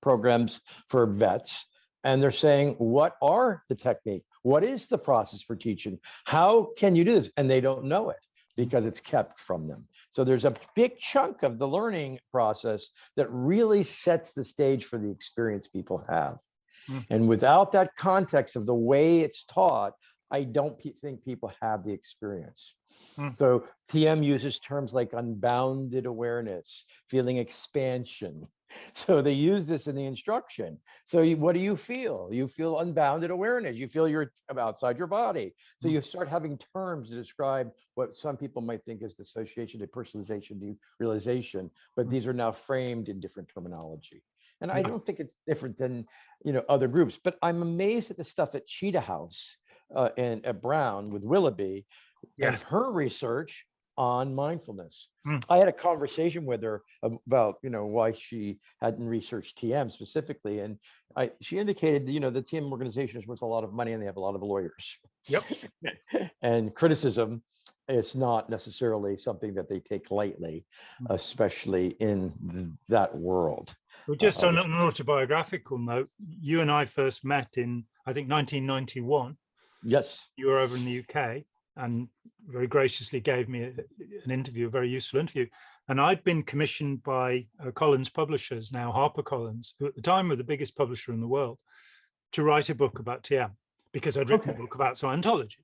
[SPEAKER 3] programs for vets. And they're saying, what are the technique? What is the process for teaching? How can you do this? And they don't know it because it's kept from them. So there's a big chunk of the learning process that really sets the stage for the experience people have. And without that context of the way it's taught, I don't think people have the experience. So TM uses terms like unbounded awareness, feeling expansion. So they use this in the instruction. So what do you feel? You feel unbounded awareness. You feel you're outside your body. So you start having terms to describe what some people might think is dissociation, depersonalization, derealization, but these are now framed in different terminology. And I don't think it's different than, other groups, but I'm amazed at the stuff at Cheetah House and at Brown with Willoughby and her research on mindfulness. I had a conversation with her about, why she hadn't researched TM specifically. And she indicated, the TM organization is worth a lot of money and they have a lot of lawyers.
[SPEAKER 1] Yep.
[SPEAKER 3] And criticism is not necessarily something that they take lightly, especially in that world.
[SPEAKER 1] Well, just on an autobiographical note, you and I first met in, I think, 1991.
[SPEAKER 3] Yes.
[SPEAKER 1] You were over in the UK and very graciously gave me an interview, a very useful interview. And I'd been commissioned by Collins Publishers, now HarperCollins, who at the time were the biggest publisher in the world, to write a book about TM because I'd written a book about Scientology.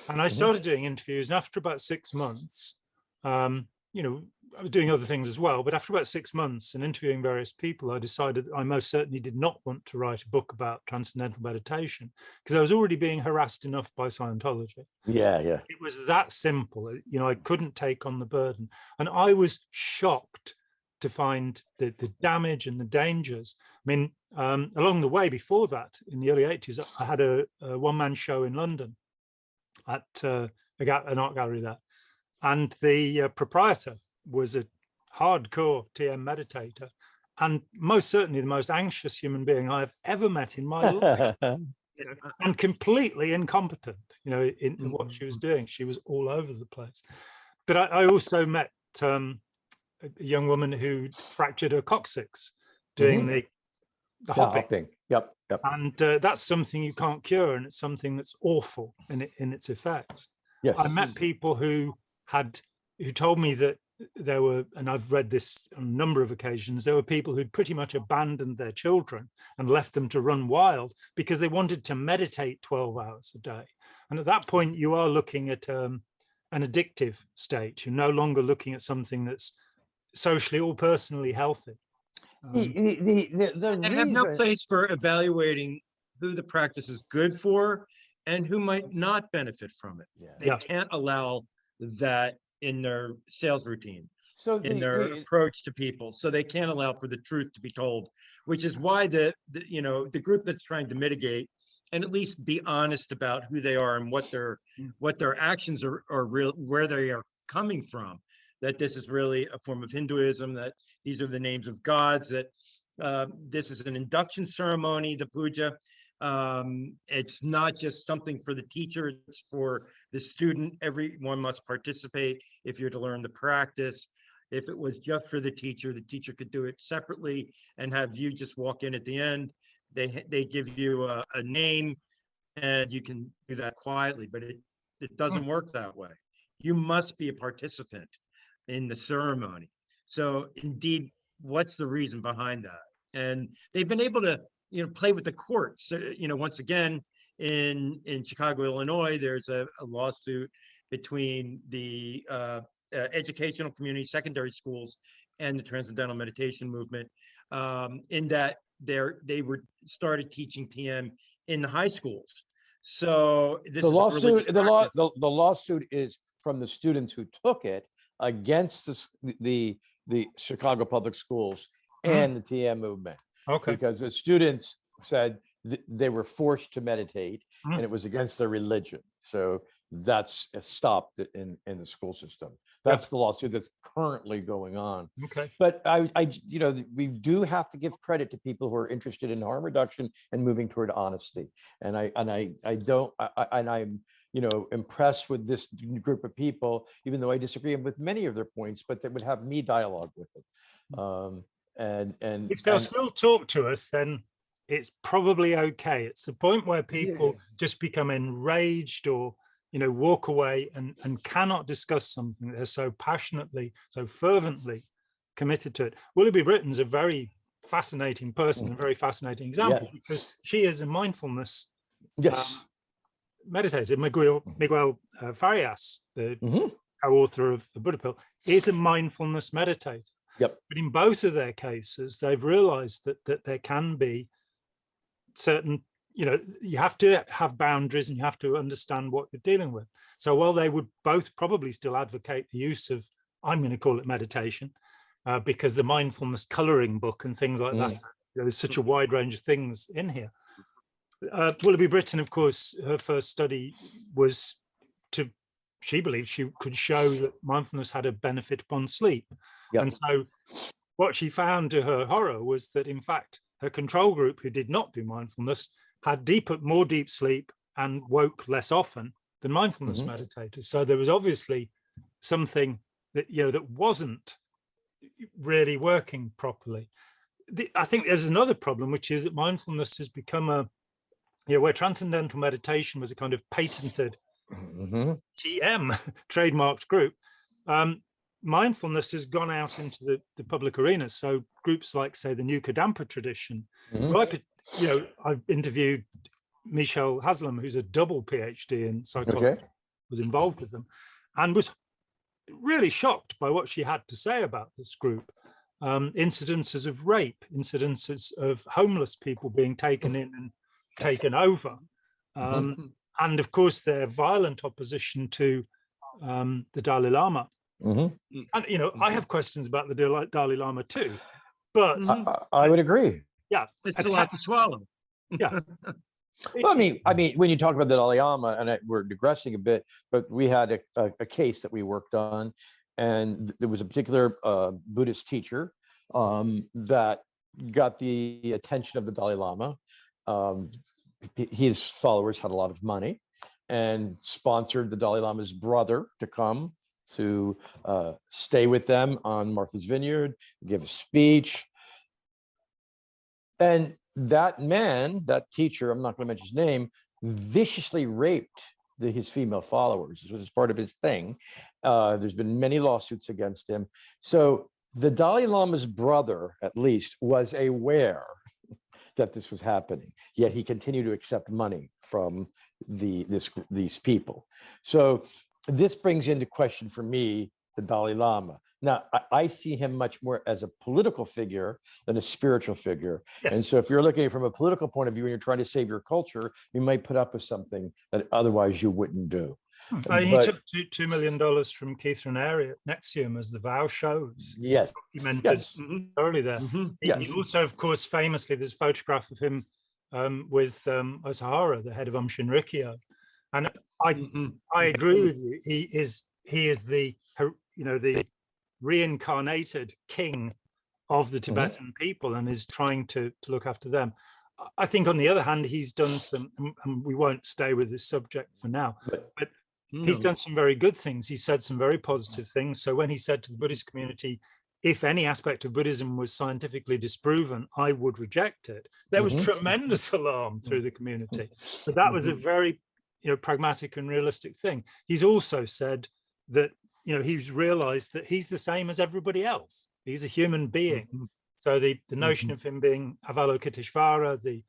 [SPEAKER 1] And I started doing interviews, and after about 6 months, I was doing other things as well, but after about 6 months and interviewing various people, I decided I most certainly did not want to write a book about transcendental meditation because I was already being harassed enough by Scientology.
[SPEAKER 3] Yeah.
[SPEAKER 1] It was that simple. I couldn't take on the burden. And I was shocked to find the damage and the dangers. I mean, along the way before that, in the early 80s, I had a one-man show in London at an art gallery there. And the proprietor was a hardcore TM meditator and most certainly the most anxious human being I've ever met in my life. And completely incompetent, in what she was doing. She was all over the place. But I also met a young woman who fractured her coccyx doing the hopping.
[SPEAKER 3] Yep.
[SPEAKER 1] And that's something you can't cure, and it's something that's awful in its effects.
[SPEAKER 3] Yes.
[SPEAKER 1] I met people who told me that there were, and I've read this on a number of occasions, there were people who'd pretty much abandoned their children and left them to run wild because they wanted to meditate 12 hours a day. And at that point, you are looking at an addictive state. You're no longer looking at something that's socially or personally healthy.
[SPEAKER 2] And have no place for evaluating who the practice is good for and who might not benefit from it. They can't allow that in their sales routine, in their approach to people. So they can't allow for the truth to be told, which is why the group that's trying to mitigate and at least be honest about who they are and what their actions are real, where they are coming from, that this is really a form of Hinduism, that these are the names of gods, that this is an induction ceremony, the puja. It's not just something for the teacher, it's for the student. Everyone must participate if you're to learn the practice. If it was just for the teacher could do it separately and have you just walk in at the end. They give you a name and you can do that quietly, but it doesn't work that way. You must be a participant in the ceremony. So indeed, what's the reason behind that? And they've been able to play with the courts. Once again, in Chicago, Illinois, there's a lawsuit between the educational community, secondary schools, and the Transcendental Meditation movement, in that they were started teaching TM in the high schools. So this
[SPEAKER 3] the lawsuit,
[SPEAKER 2] the
[SPEAKER 3] lawsuit is from the students who took it against the Chicago public schools and the TM movement.
[SPEAKER 1] Okay.
[SPEAKER 3] Because the students said they were forced to meditate and it was against their religion. So that's stopped in the school system. That's the lawsuit that's currently going on.
[SPEAKER 1] Okay.
[SPEAKER 3] But we do have to give credit to people who are interested in harm reduction and moving toward honesty. And I'm impressed with this group of people, even though I disagree with many of their points, but that would have me dialogue with them. And
[SPEAKER 1] if they'll still talk to us, then it's probably okay. It's the point where people just become enraged or walk away and cannot discuss something they're so passionately, so fervently committed to it. Willoughby Britton's a very fascinating person, a very fascinating example, because she is a mindfulness meditator. Miguel Farias, the co-author of the Buddha Pill, is a mindfulness meditator.
[SPEAKER 3] Yep.
[SPEAKER 1] But in both of their cases, they've realized that there can be certain, you have to have boundaries and you have to understand what you're dealing with. So while they would both probably still advocate the use of, I'm going to call it meditation, because the mindfulness coloring book and things like that, there's such a wide range of things in here. Willoughby Britton, of course, her first study was she believed she could show that mindfulness had a benefit upon sleep. Yep. And so what she found, to her horror, was that in fact her control group, who did not do mindfulness, had more deep sleep and woke less often than mindfulness meditators. So there was obviously something that that wasn't really working properly. I think there's another problem, which is that mindfulness has become where transcendental meditation was a kind of patented TM trademarked group. Mindfulness has gone out into the public arena. So groups like, say, the New Kadampa tradition. I've interviewed Michelle Haslam, who's a double PhD in psychology, was involved with them, and was really shocked by what she had to say about this group. Incidences of rape, incidences of homeless people being taken in and taken over, and of course their violent opposition to the Dalai Lama. And I have questions about the Dalai Lama too, but
[SPEAKER 3] I would agree.
[SPEAKER 1] Yeah,
[SPEAKER 2] it's a lot to swallow.
[SPEAKER 1] Yeah.
[SPEAKER 3] Well, I mean, when you talk about the Dalai Lama, and we're digressing a bit, but we had a case that we worked on, and there was a particular Buddhist teacher that got the attention of the Dalai Lama. His followers had a lot of money and sponsored the Dalai Lama's brother to come to stay with them on Martha's Vineyard, give a speech. And that man, that teacher, I'm not going to mention his name, viciously raped his female followers. This was part of his thing. There's been many lawsuits against him. So the Dalai Lama's brother, at least, was aware that this was happening, yet he continued to accept money from these people. So this brings into question for me the Dalai Lama. Now, I see him much more as a political figure than a spiritual figure. Yes. And so if you're looking at it from a political point of view and you're trying to save your culture, you might put up with something that otherwise you wouldn't do.
[SPEAKER 1] He took $2 million from Keith Raniere at Nexium, as the vow shows.
[SPEAKER 3] Yes.
[SPEAKER 1] Yes. Thoroughly there. He also, of course, famously, there's a photograph of him with Osahara, the head of Aum Shinrikyo. And I agree with you. He is the reincarnated king of the Tibetan people and is trying to look after them. I think, on the other hand, he's done some, and we won't stay with this subject for now, but he's done some very good things. He said some very positive things. So when he said to the Buddhist community, if any aspect of Buddhism was scientifically disproven, I would reject it, there was tremendous alarm through the community. But that was a very pragmatic and realistic thing. He's also said that he's realized that he's the same as everybody else. He's a human being. So the notion of him being Avalokiteshvara, the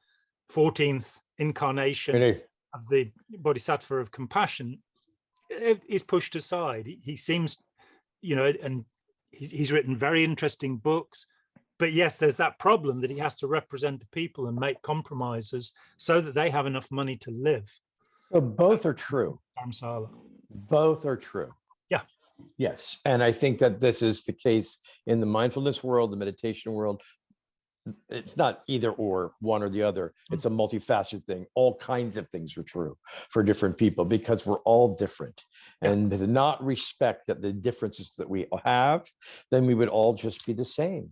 [SPEAKER 1] 14th incarnation of the Bodhisattva of compassion, is pushed aside. He seems, and he's written very interesting books. But yes, there's that problem that he has to represent the people and make compromises so that they have enough money to live.
[SPEAKER 3] So both are true.
[SPEAKER 1] Samsara.
[SPEAKER 3] Both are true.
[SPEAKER 1] Yeah.
[SPEAKER 3] Yes. And I think that this is the case in the mindfulness world, the meditation world. It's not either or, one or the other. It's a multifaceted thing. All kinds of things are true for different people because we're all different. And to not respect that the differences that we have, then we would all just be the same.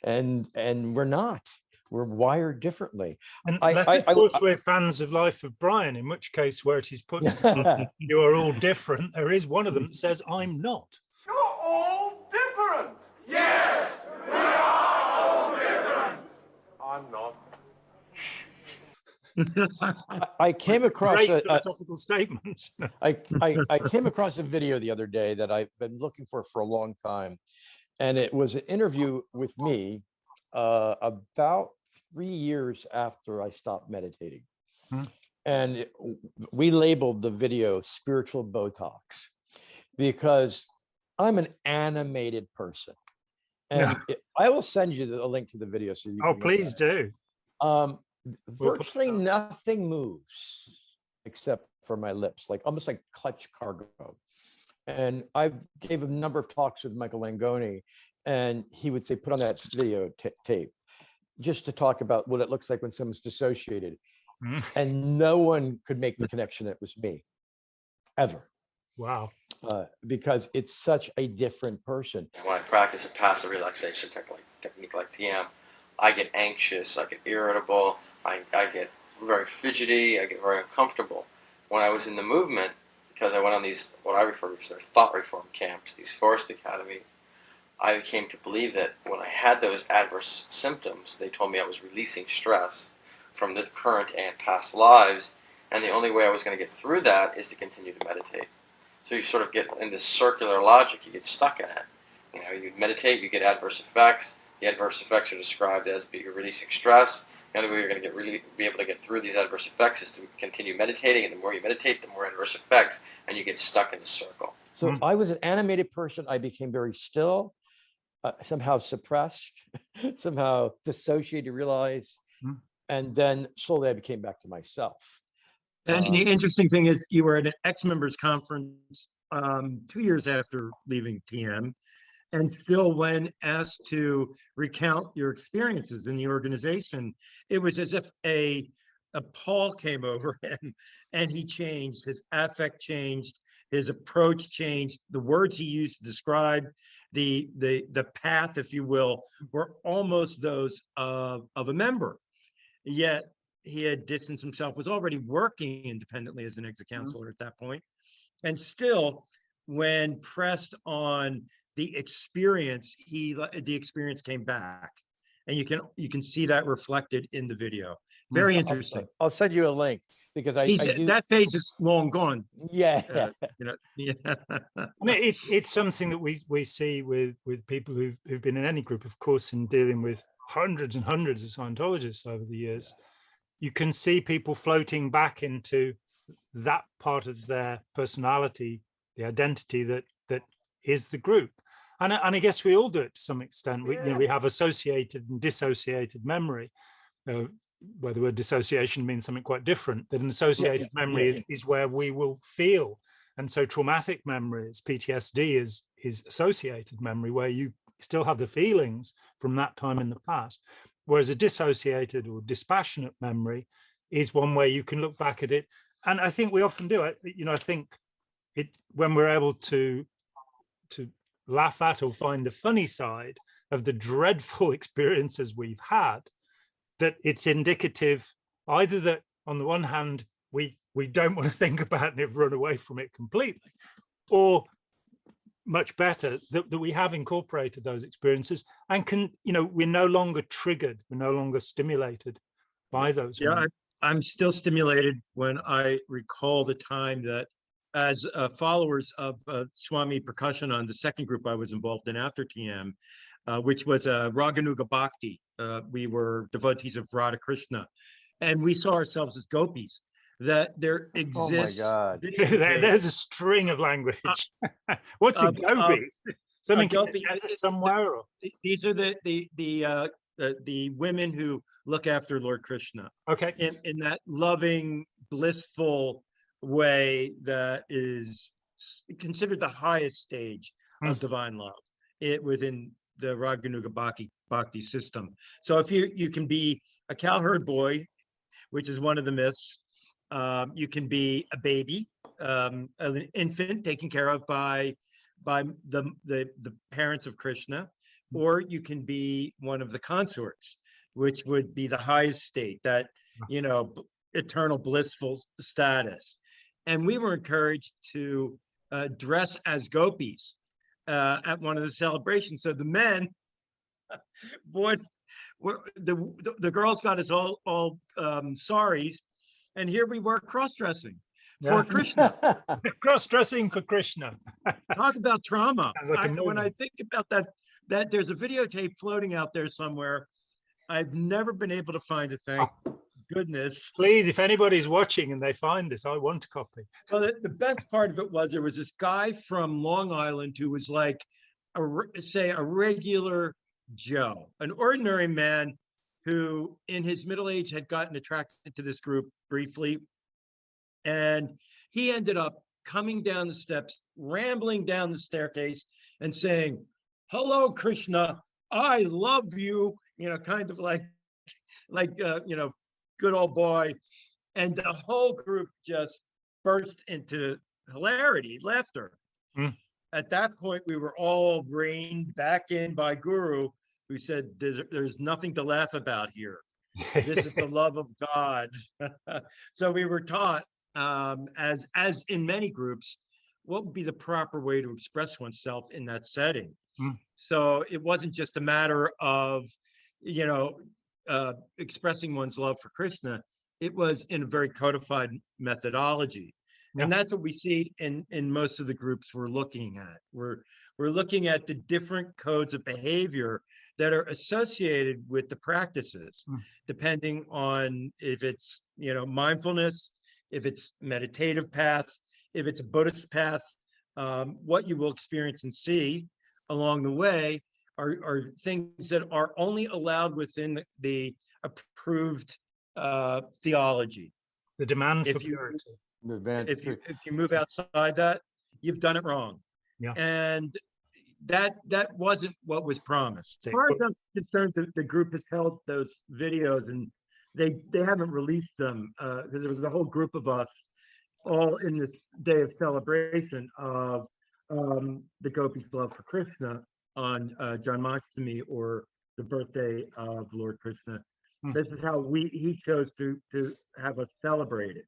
[SPEAKER 3] And we're not. we're wired differently.
[SPEAKER 1] Unless, of course, we're fans of Life of Brian, in which case, where it is put, you are all different. There is one of them that says, I'm not.
[SPEAKER 4] You're all different. Yes, we are all different. I'm not.
[SPEAKER 3] I came across
[SPEAKER 1] great philosophical statement.
[SPEAKER 3] I came across a video the other day that I've been looking for a long time, and it was an interview with me about 3 years after I stopped meditating. And we labeled the video Spiritual Botox because I'm an animated person. And I will send you a link to the video so you can
[SPEAKER 1] please do.
[SPEAKER 3] Virtually nothing moves except for my lips, like almost like clutch cargo. And I gave a number of talks with Michael Langoni, and he would say, put on that video tape just to talk about what it looks like when someone's dissociated. And no one could make the connection. It was me, ever.
[SPEAKER 1] Wow.
[SPEAKER 3] Because it's such a different person.
[SPEAKER 5] When I practice a passive relaxation technique like TM, I get anxious, I get irritable, I get very fidgety, I get very uncomfortable. When I was in the movement, because I went on these, what I refer to as thought reform camps, these forced academy, I came to believe that when I had those adverse symptoms, they told me I was releasing stress from the current and past lives, and the only way I was going to get through that is to continue to meditate. So you sort of get in this circular logic, you get stuck in it. You know, you meditate, you get adverse effects. The adverse effects are described as you're releasing stress. The only way you're going to be able to get through these adverse effects is to continue meditating, and the more you meditate, the more adverse effects, and you get stuck in the circle.
[SPEAKER 3] So I was an animated person. I became very still, somehow suppressed, somehow dissociated, realized, and then slowly I became back to myself.
[SPEAKER 2] And the interesting thing is you were at an ex-members conference 2 years after leaving TM, and still when asked to recount your experiences in the organization, it was as if a pall came over him and he changed, his affect changed, his approach changed, the words he used to describe the path, if you will, were almost those of a member. Yet he had distanced himself, was already working independently as an exit counselor at that point. And still, when pressed on the experience, the experience came back. And you can see that reflected in the video. Very interesting.
[SPEAKER 3] I'll send you a link because
[SPEAKER 2] that phase is long gone.
[SPEAKER 3] Yeah.
[SPEAKER 1] I mean, it's something that we see with people who've been in any group, of course, in dealing with hundreds and hundreds of Scientologists over the years. You can see people floating back into that part of their personality, the identity that is the group. And I guess we all do it to some extent. We have associated and dissociated memory. Where the word dissociation means something quite different, that an associated memory is where we will feel. And so traumatic memories, PTSD, is associated memory, where you still have the feelings from that time in the past. Whereas a dissociated or dispassionate memory is one where you can look back at it. And I think we often do it. I think when we're able to laugh at or find the funny side of the dreadful experiences we've had, that it's indicative either that on the one hand, we don't want to think about it and have run away from it completely, or much better that we have incorporated those experiences and we're no longer triggered, we're no longer stimulated by those.
[SPEAKER 2] I'm still stimulated when I recall the time that as followers of Swami Prakashanand, the second group I was involved in after TM, which was Raganuga Bhakti. We were devotees of Radha Krishna, and we saw ourselves as gopis. That there exists.
[SPEAKER 3] Oh my God!
[SPEAKER 2] There's
[SPEAKER 1] a string of language. What's a gopi? Something gopi somewhere. Or?
[SPEAKER 2] These are the women who look after Lord Krishna.
[SPEAKER 1] Okay.
[SPEAKER 2] In that loving, blissful way that is considered the highest stage of divine love within the Raganuga Bhakti system. So if you can be a cowherd boy, which is one of the myths, you can be a baby, an infant taken care of by the parents of Krishna, or you can be one of the consorts. which would be the highest state, that, eternal blissful status. And we were encouraged to dress as gopis at one of the celebrations. So the men, boy, the girls got us all saris, and here we were cross-dressing for Krishna.
[SPEAKER 1] Cross-dressing for Krishna.
[SPEAKER 2] Talk about trauma.
[SPEAKER 1] Like
[SPEAKER 2] When I think about that there's a videotape floating out there somewhere. I've never been able to find it, thank goodness.
[SPEAKER 1] Please, if anybody's watching and they find this, I want a copy.
[SPEAKER 2] Well, the best part of it was there was this guy from Long Island who was like, a regular Joe, an ordinary man who in his middle age had gotten attracted to this group briefly. And he ended up coming down the steps, rambling down the staircase and saying, "Hello, Krishna, I love you," kind of like, good old boy. And the whole group just burst into hilarity, laughter. At that point, we were all reined back in by Guru, who said, there's nothing to laugh about here. This is the love of God. So we were taught, as in many groups, what would be the proper way to express oneself in that setting. So it wasn't just a matter of, expressing one's love for Krishna. It was in a very codified methodology. And that's what we see in most of the groups we're looking at. We're looking at the different codes of behavior that are associated with the practices, depending on if it's, mindfulness, if it's meditative path, if it's a Buddhist path. What you will experience and see along the way are things that are only allowed within the approved theology.
[SPEAKER 1] The demand for
[SPEAKER 2] purity.
[SPEAKER 3] If
[SPEAKER 2] you move outside that, you've done it wrong. And that wasn't what was promised. As far as I'm concerned, the group has held those videos, and they haven't released them because there was a whole group of us all in this day of celebration of the gopis' love for Krishna on Janmashtami, or the birthday of Lord Krishna. This is how he chose to have us celebrate it.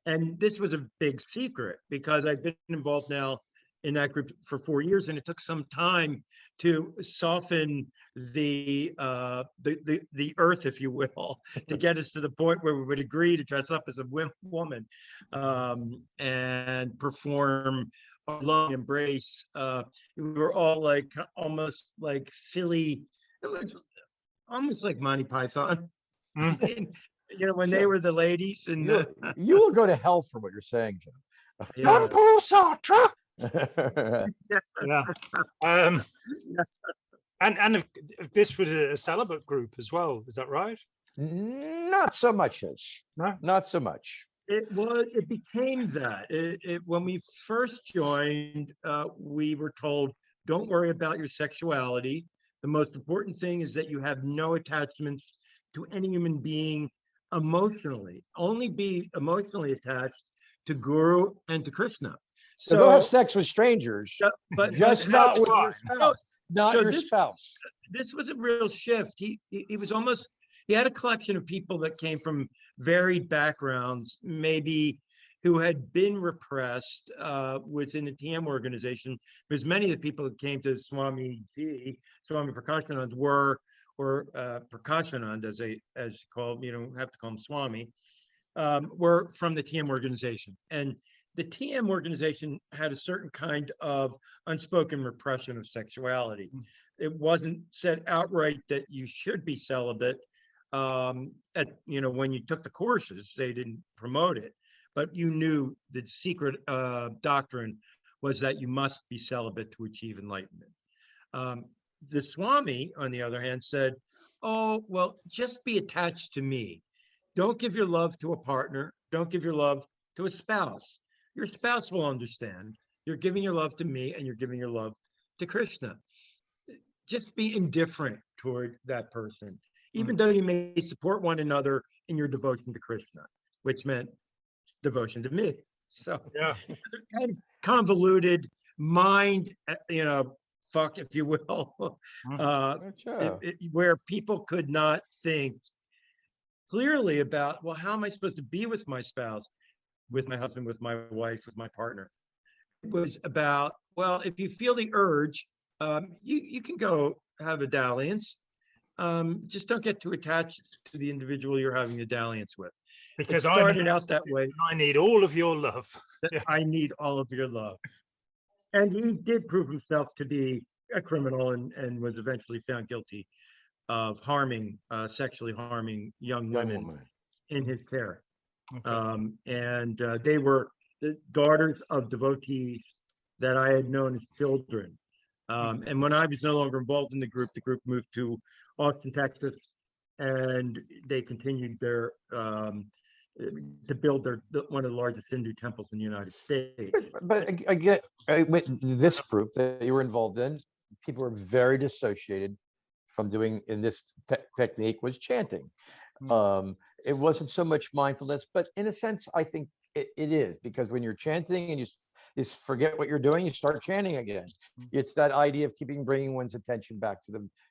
[SPEAKER 2] And this was a big secret because I've been involved now in that group for 4 years, and it took some time to soften the earth, if you will, to get us to the point where we would agree to dress up as a woman and perform a love embrace. We were all like almost like silly, it was almost like Monty Python. When they were the ladies, and
[SPEAKER 3] you will go to hell for what you're saying, John.
[SPEAKER 1] Non-Paul Sartre. And this was a celibate group as well, is that right?
[SPEAKER 3] Not so much as.
[SPEAKER 1] No,
[SPEAKER 3] not so much.
[SPEAKER 2] It became that. When we first joined, we were told, don't worry about your sexuality. The most important thing is that you have no attachments to any human being emotionally. Only be emotionally attached to Guru and to Krishna.
[SPEAKER 3] So go have sex with strangers,
[SPEAKER 2] but
[SPEAKER 3] just not with your spouse. Not your spouse.
[SPEAKER 2] This was a real shift. He was almost, he had a collection of people that came from varied backgrounds, maybe who had been repressed within the TM organization, because many of the people that came to Swami Prakashanand were, or Prakashanand, as you call him, you don't have to call him Swami, were from the TM organization. And the TM organization had a certain kind of unspoken repression of sexuality. It wasn't said outright that you should be celibate. When you took the courses, they didn't promote it, but you knew the secret doctrine was that you must be celibate to achieve enlightenment. The Swami, on the other hand, said, oh, well, just be attached to me. Don't give your love to a partner. Don't give your love to a spouse. Your spouse will understand. You're giving your love to me, and you're giving your love to Krishna. Just be indifferent toward that person, even though you may support one another in your devotion to Krishna, which meant devotion to me. So kind of convoluted mind, fuck, if you will,
[SPEAKER 3] Sure.
[SPEAKER 2] where people could not think clearly about, well, how am I supposed to be with my spouse, with my husband, with my wife, with my partner? It was about, well, if you feel the urge, you can go have a dalliance. Just don't get too attached to the individual you're having a dalliance with.
[SPEAKER 1] Because
[SPEAKER 2] it started out that way.
[SPEAKER 1] I need all of your love.
[SPEAKER 2] Yeah. I need all of your love. And he did prove himself to be a criminal and was eventually found guilty of sexually harming young women in his care. Okay. They were the daughters of devotees that I had known as children. And when I was no longer involved in the group moved to Austin, Texas, and they continued their to build one of the largest Hindu temples in the United States.
[SPEAKER 3] But again, with this group that you were involved in, people were very dissociated from doing in this technique was chanting. It wasn't so much mindfulness, but in a sense, I think it is, because when you're chanting and you forget what you're doing, you start chanting again. It's that idea of bringing one's attention back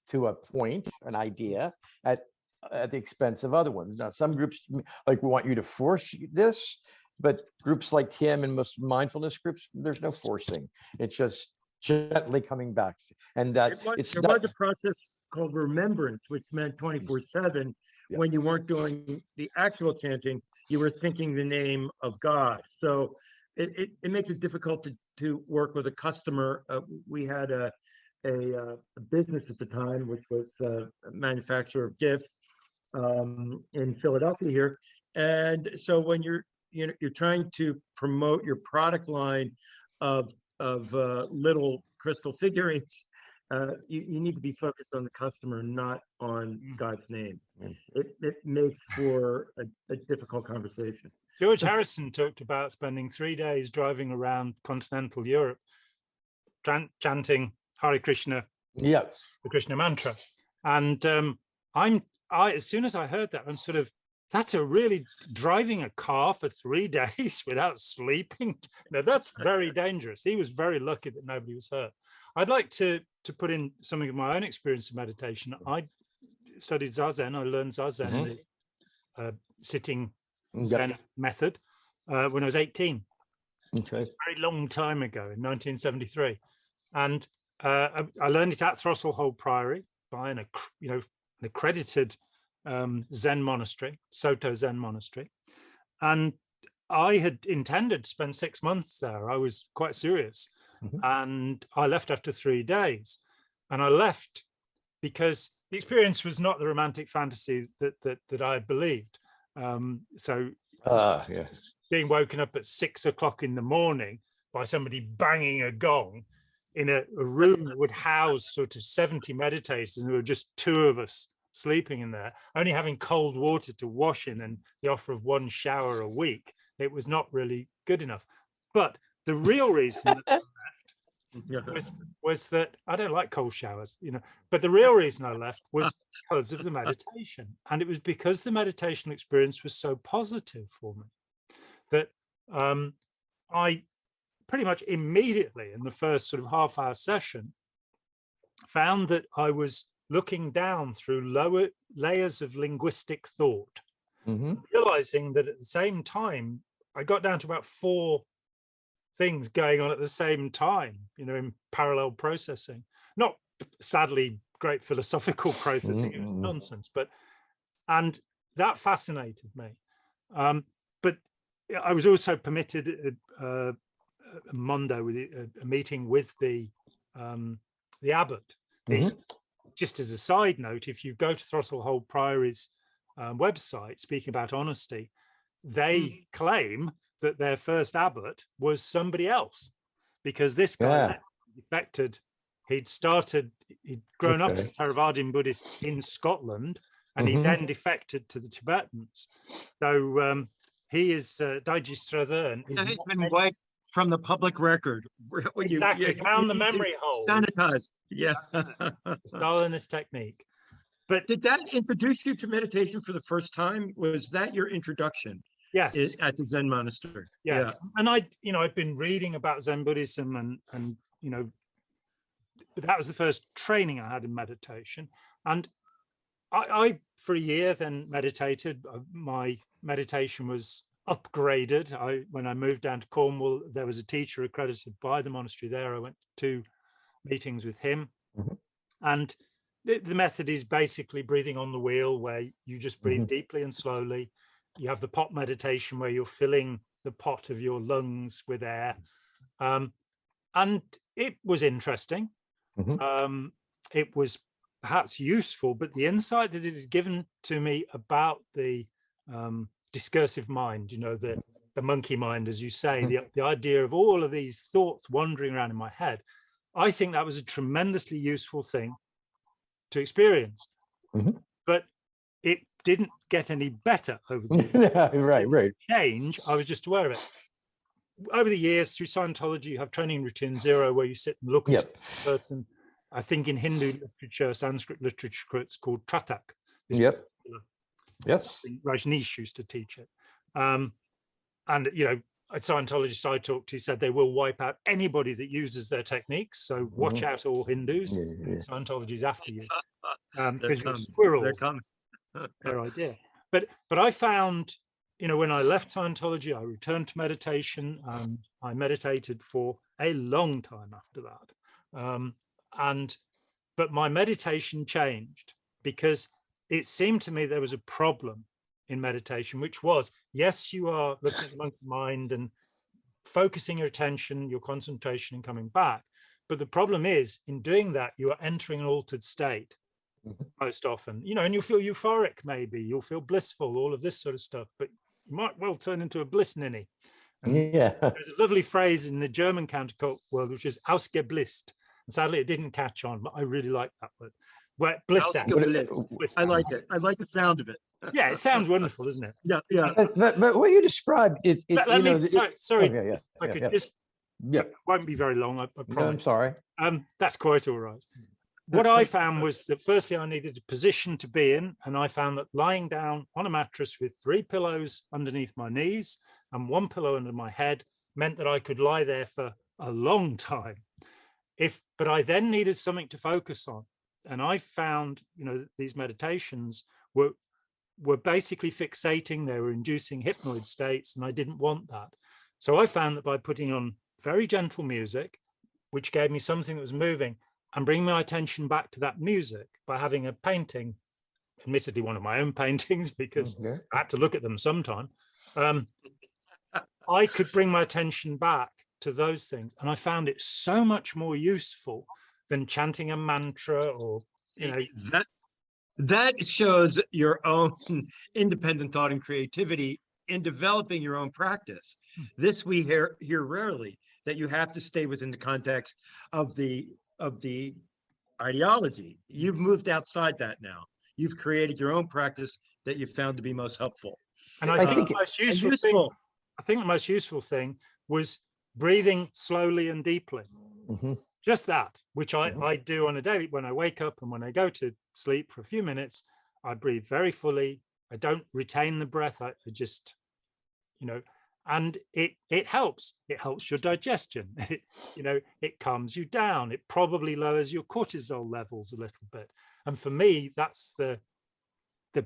[SPEAKER 3] to a point, an idea at the expense of other ones. Now, some groups like want you to force this, but groups like TM and most mindfulness groups, there's no forcing. It's just gently coming back. And that
[SPEAKER 2] there was a process called remembrance, which meant 24/7. When you weren't doing the actual chanting, you were thinking the name of God. So it makes it difficult to work with a customer. We had a business at the time, which was a manufacturer of gifts in Philadelphia here. And so when you're trying to promote your product line of little crystal figurines, you need to be focused on the customer, not on God's name. It makes for a difficult conversation.
[SPEAKER 1] George Harrison talked about spending 3 days driving around continental Europe, chanting Hare Krishna, the Krishna mantra. And as soon as I heard that, I'm sort of, that's a really driving a car for 3 days without sleeping. Now that's very dangerous. He was very lucky that nobody was hurt. I'd like to put in something of my own experience of meditation. I studied zazen. I learned zazen, the sitting Zen method, when I was 18. Okay. It was a very long time ago, in 1973, and I learned it at Throssell Priory by an accredited Zen monastery, Soto Zen monastery, and I had intended to spend 6 months there. I was quite serious. And I left after 3 days, and I left because the experience was not the romantic fantasy that I had believed. Being woken up at 6 o'clock in the morning by somebody banging a gong in a room that would house sort of 70 meditators, and there were just 2 of us sleeping in there, only having cold water to wash in and the offer of 1 shower a week, it was not really good enough. But the real reason that I left was that I don't like cold showers, but the real reason I left was because of the meditation. And it was because the meditation experience was so positive for me that I pretty much immediately in the first sort of half-hour session found that I was looking down through lower layers of linguistic thought, realizing that at the same time, I got down to about 4 things going on at the same time, in parallel processing. Not sadly great philosophical processing, it was nonsense, and that fascinated me. But I was also permitted Monday with a meeting with the abbot. Just as a side note, if you go to Throssell Priory's website, speaking about honesty, they claim that their first abbot was somebody else, because this guy defected. He'd grown up as Theravadian Buddhist in Scotland, and he then defected to the Tibetans. So he is Daiji Strathern.
[SPEAKER 2] He's been wiped from the public record.
[SPEAKER 1] Exactly, down the memory hole.
[SPEAKER 2] Sanitized. Yeah.
[SPEAKER 1] Stalinist technique. But
[SPEAKER 2] did that introduce you to meditation for the first time? Was that your introduction?
[SPEAKER 1] Yes.
[SPEAKER 2] At the Zen monastery.
[SPEAKER 1] Yes. Yeah. And I'd been reading about Zen Buddhism and but that was the first training I had in meditation. And I for a year then meditated. My meditation was upgraded. When I moved down to Cornwall, there was a teacher accredited by the monastery there. I went to 2 meetings with him. And the method is basically breathing on the wheel, where you just breathe deeply and slowly. You have the pot meditation where you're filling the pot of your lungs with air. And it was interesting. It was perhaps useful, but the insight that it had given to me about the discursive mind, the monkey mind, as you say, the idea of all of these thoughts wandering around in my head, I think that was a tremendously useful thing to experience. But it didn't get any better over the years.
[SPEAKER 3] Right.
[SPEAKER 1] Change, I was just aware of it. Over the years, through Scientology, you have training routine 0, where you sit and look at the person. I think in Hindu literature, Sanskrit literature, it's called Tratak.
[SPEAKER 3] Yes.
[SPEAKER 1] Rajneesh used to teach it. And, a Scientologist I talked to said they will wipe out anybody that uses their techniques. So watch out, all Hindus. Scientology's after you. Because you're squirrels. Their idea. But I found, when I left Scientology, I returned to meditation, and I meditated for a long time after that. But my meditation changed, because it seemed to me there was a problem in meditation, which was, yes, you are looking at the monkey mind and focusing your attention, your concentration, and coming back. But the problem is, in doing that, you are entering an altered state most often, and you'll feel euphoric, maybe you'll feel blissful, all of this sort of stuff, but you might well turn into a bliss ninny. There's a lovely phrase in the German countercult world, which is ausgeblist. And sadly, it didn't catch on, but I really like that word. Where blissed out.
[SPEAKER 2] I like it. I like the sound of it.
[SPEAKER 1] Yeah, it sounds wonderful, doesn't it?
[SPEAKER 3] Yeah. But what you described,
[SPEAKER 1] sorry. I could just. It won't be very long. I promise.
[SPEAKER 3] No, I'm sorry.
[SPEAKER 1] That's quite all right. What I found was that firstly, I needed a position to be in, and I found that lying down on a mattress with 3 pillows underneath my knees and 1 pillow under my head meant that I could lie there for a long time. But I then needed something to focus on, and I found, these meditations were basically fixating. They were inducing hypnoid states, and I didn't want that. So I found that by putting on very gentle music, which gave me something that was moving, and bring my attention back to that music by having a painting, admittedly one of my own paintings, because I had to look at them sometime. I could bring my attention back to those things. And I found it so much more useful than chanting a mantra or,
[SPEAKER 2] That shows your own independent thought and creativity in developing your own practice. This we hear rarely, that you have to stay within the context of the ideology. You've moved outside that now. You've created your own practice that you found to be most helpful.
[SPEAKER 1] And I think the most useful thing was breathing slowly and deeply. Just that, which I do on a daily. When I wake up and when I go to sleep for a few minutes, I breathe very fully. I don't retain the breath. I just, and it helps. It helps your digestion. It calms you down. It probably lowers your cortisol levels a little bit. And for me, that's the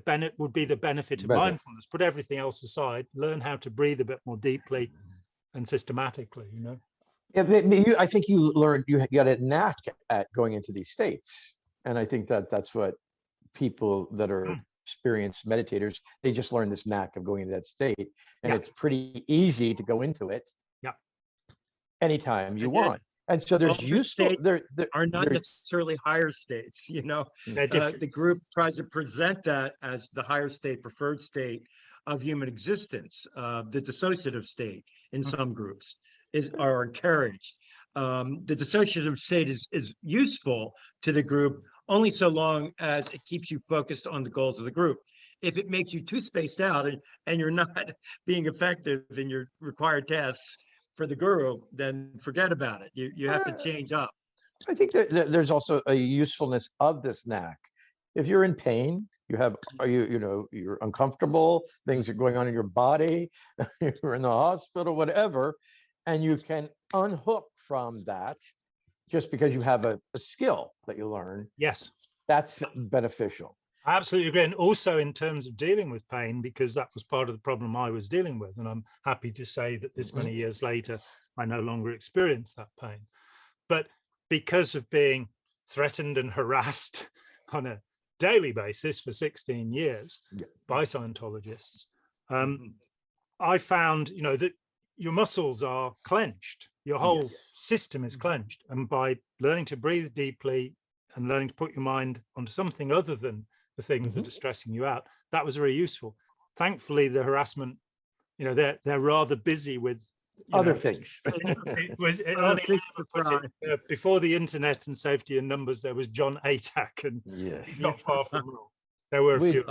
[SPEAKER 1] benefit would be the benefit of mindfulness. Put everything else aside. Learn how to breathe a bit more deeply and systematically.
[SPEAKER 3] Yeah, but I think you learned, you got a knack at going into these states, and I think that's what people that are experienced meditators, they just learn this knack of going into that state, and it's pretty easy to go into it anytime you want. And so there's useful
[SPEAKER 2] states are not necessarily higher states. The group tries to present that as the higher state, preferred state of human existence. The dissociative state in some groups are encouraged. The dissociative state is useful to the group only so long as it keeps you focused on the goals of the group. If it makes you too spaced out and you're not being effective in your required tasks for the guru, then forget about it. You have to change up.
[SPEAKER 3] I think that there's also a usefulness of this knack. If you're in pain, you're uncomfortable, things are going on in your body, you're in the hospital, whatever, and you can unhook from that just because you have a skill that you learn,
[SPEAKER 1] Yes,
[SPEAKER 3] that's beneficial.
[SPEAKER 1] I absolutely agree. And also in terms of dealing with pain, because that was part of the problem I was dealing with. And I'm happy to say that this many years later, I no longer experience that pain. But because of being threatened and harassed on a daily basis for 16 years by Scientologists, I found, that your muscles are clenched. Your whole system is clenched. And by learning to breathe deeply and learning to put your mind onto something other than the things that are stressing you out, that was very useful. Thankfully, the harassment, they're rather busy with
[SPEAKER 3] other things.
[SPEAKER 1] It was before the internet and safety in numbers. There was John Atack, and he's not far from wrong. There were a few.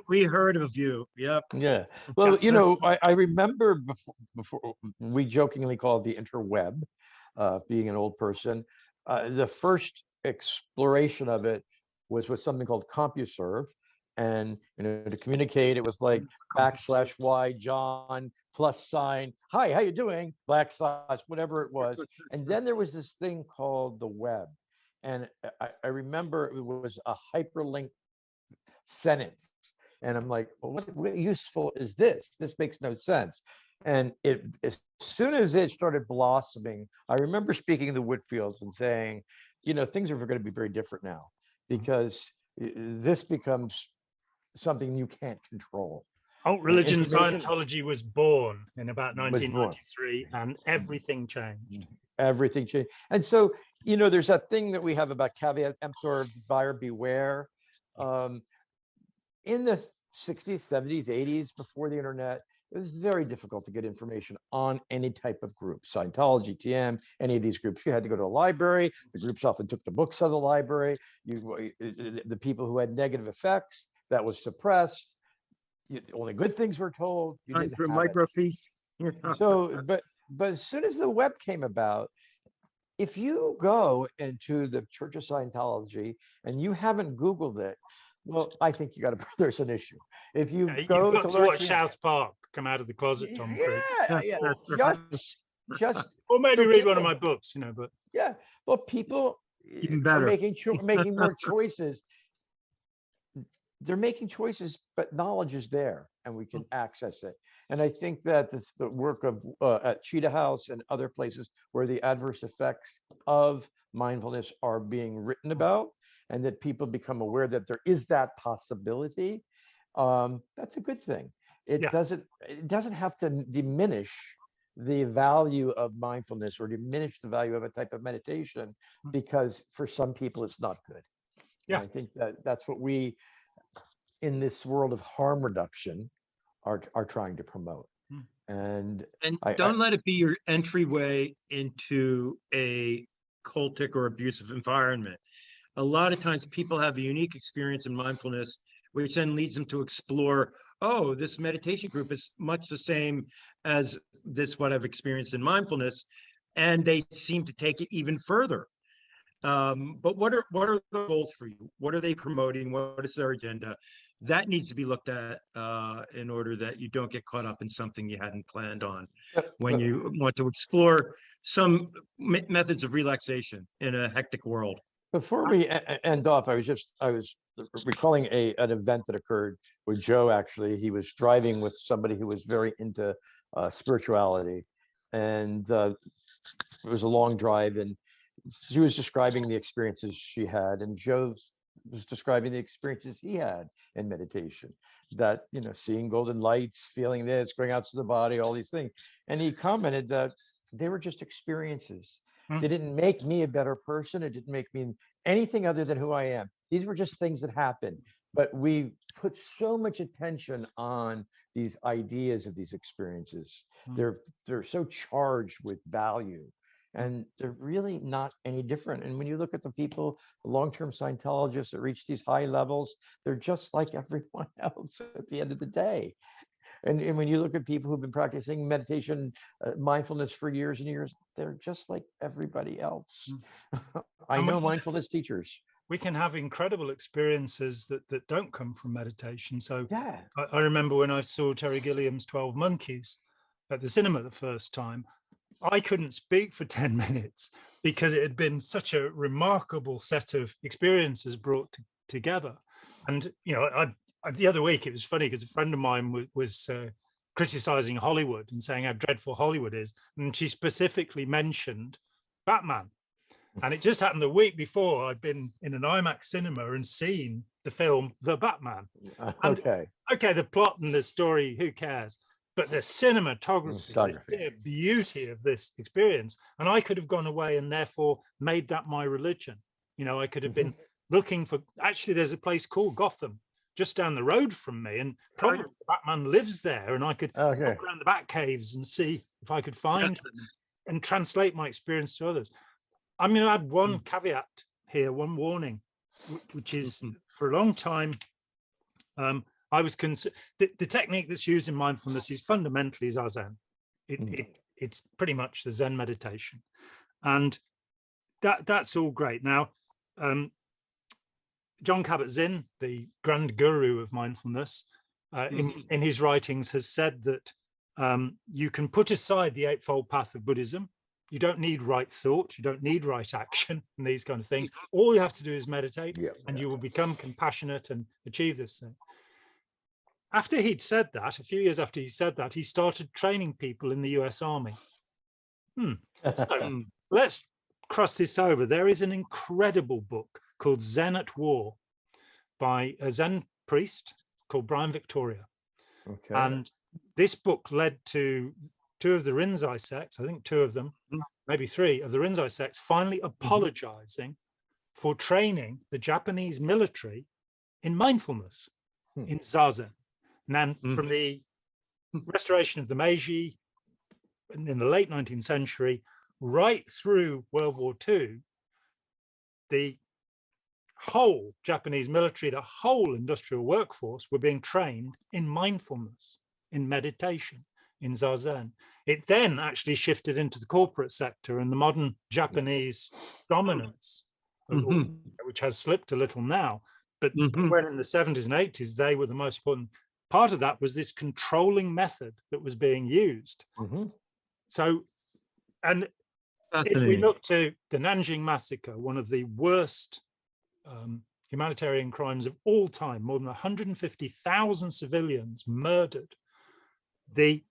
[SPEAKER 2] We heard of you. Yep.
[SPEAKER 3] Yeah. Well, I remember before we jokingly called the interweb, being an old person, the first exploration of it was with something called CompuServe. And to communicate, it was like \y John +, hi, how you doing, / whatever it was. And then there was this thing called the web, and I remember it was a hyperlink sentence, and I'm like, well, what useful is this? This makes no sense. And as soon as it started blossoming, I remember speaking to the Whitfields and saying, things are going to be very different now, because this becomes something you can't control.
[SPEAKER 1] Alt religion Scientology was born in about 1993, and everything changed.
[SPEAKER 3] Everything changed. And so, there's that thing that we have about caveat emptor, buyer beware. In the 60s, 70s, 80s, before the internet, it was very difficult to get information on any type of group. Scientology, TM, any of these groups. You had to go to a library. The groups often took the books out of the library. The people who had negative effects, that was suppressed. Only good things were told.
[SPEAKER 2] For microfiche.
[SPEAKER 3] So, but as soon as the web came about, if you go into the Church of Scientology and you haven't Googled it, well, I think there's an issue. If you go
[SPEAKER 1] you've got to watch South Park come out of the closet, Tom Cruise.
[SPEAKER 3] Just
[SPEAKER 1] or maybe read one of my books, but
[SPEAKER 3] well, people
[SPEAKER 2] even better
[SPEAKER 3] making more choices. They're making choices, but knowledge is there and we can access it. And I think that this the work of at Cheetah House and other places where the adverse effects of mindfulness are being written about, and that people become aware that there is that possibility. That's a good thing. It doesn't have to diminish the value of mindfulness or diminish the value of a type of meditation, because for some people it's not good.
[SPEAKER 1] Yeah,
[SPEAKER 3] and I think that's what we, in this world of harm reduction, are trying to promote. And
[SPEAKER 2] don't let it be your entryway into a cultic or abusive environment. A lot of times people have a unique experience in mindfulness, which then leads them to explore, oh, this meditation group is much the same as what I've experienced in mindfulness. And they seem to take it even further. But what are the goals for you? What are they promoting? What is their agenda? That needs to be looked at in order that you don't get caught up in something you hadn't planned on when you want to explore some methods of relaxation in a hectic world.
[SPEAKER 3] Before we end off, I was recalling an event that occurred with Joe. Actually, he was driving with somebody who was very into spirituality, and it was a long drive, and she was describing the experiences she had, and Joe was describing the experiences he had in meditation, that, seeing golden lights, feeling this, going out to the body, all these things. And he commented that they were just experiences. They didn't make me a better person. It didn't make me anything other than who I am. These were just things that happened. But we put so much attention on these ideas of these experiences. They're so charged with value. And they're really not any different. And when you look at the people, the long-term Scientologists that reach these high levels, they're just like everyone else at the end of the day. And when you look at people who've been practicing meditation, mindfulness for years and years, they're just like everybody else. I know mindfulness teachers.
[SPEAKER 1] We can have incredible experiences that don't come from meditation. So I remember when I saw Terry Gilliam's 12 Monkeys at the cinema the first time, I couldn't speak for 10 minutes because it had been such a remarkable set of experiences brought together. And, you know, the other week, it was funny because a friend of mine was criticizing Hollywood and saying how dreadful Hollywood is. And she specifically mentioned Batman. And it just happened the week before I'd been in an IMAX cinema and seen the film The Batman. And, okay, the plot and the story, who cares? But the cinematography, the sheer beauty of this experience. And I could have gone away and therefore made that my religion. You know, I could have been looking for, actually, there's a place called Gotham just down the road from me. And probably Batman lives there. And I could walk around the Bat caves and see if I could find and translate my experience to others. I'm going to add one caveat here, one warning, which is for a long time, I was the technique that's used in mindfulness is fundamentally zazen. It's pretty much the Zen meditation, and that's all great. Now, Jon Kabat-Zinn, the grand guru of mindfulness, in his writings has said that you can put aside the Eightfold Path of Buddhism. You don't need right thought, you don't need right action and these kind of things. All you have to do is meditate, and you will become compassionate and achieve this thing. After he'd said that, a few years after he said that, he started training people in the US Army. So let's cross this over. There is an incredible book called Zen at War by a Zen priest called Brian Victoria. And this book led to two of the Rinzai sects, I think two of them, maybe three of the Rinzai sects, finally apologizing for training the Japanese military in mindfulness, in zazen. And from the restoration of the Meiji in the late 19th century, right through World War II, the whole Japanese military, the whole industrial workforce were being trained in mindfulness, in meditation, in zazen. It then actually shifted into the corporate sector, and the modern Japanese dominance, which has slipped a little now, but when in the 70s and 80s, they were the most important. Part of that was this controlling method that was being used. So, and if we look to the Nanjing massacre, one of the worst humanitarian crimes of all time, more than 150,000 civilians murdered. The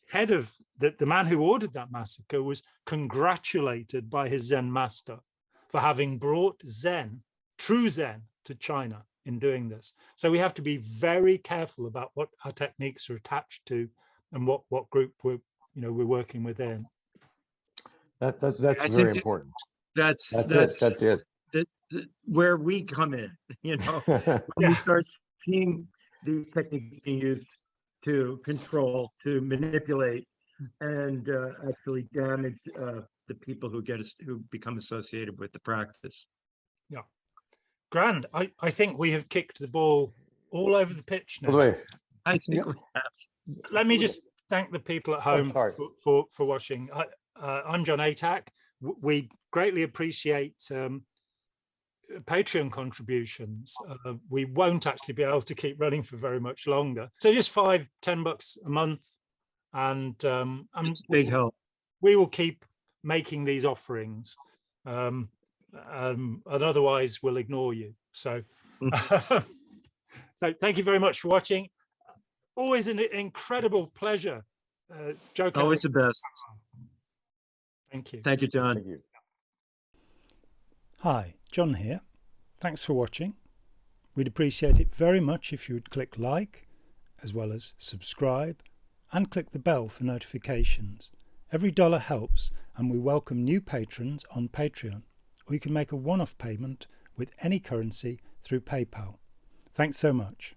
[SPEAKER 1] head of the man who ordered that massacre was congratulated by his Zen master for having brought Zen, true Zen, to China in doing this. So we have to be very careful about what our techniques are attached to and what group we're working within.
[SPEAKER 3] That's very important. That's it.
[SPEAKER 2] Where we come in, when we start seeing these techniques being used to control, to manipulate, and actually damage the people who become associated with the practice.
[SPEAKER 1] Yeah, grand. I think we have kicked the ball all over the pitch now.
[SPEAKER 2] I think we have.
[SPEAKER 1] Let me just thank the people at home for watching. I'm John Atack. We greatly appreciate Patreon contributions. We won't actually be able to keep running for very much longer. So just $5-10 a month, and
[SPEAKER 2] it's a big help.
[SPEAKER 1] We will keep making these offerings, and otherwise we'll ignore you. So, so thank you very much for watching. Always an incredible pleasure. Joe,
[SPEAKER 2] always the best.
[SPEAKER 1] Thank you.
[SPEAKER 2] Thank you, John.
[SPEAKER 3] Thank you.
[SPEAKER 1] Hi, John here. Thanks for watching. We'd appreciate it very much if you would click like, as well as subscribe, and click the bell for notifications. Every dollar helps, and we welcome new patrons on Patreon, or you can make a one-off payment with any currency through PayPal. Thanks so much.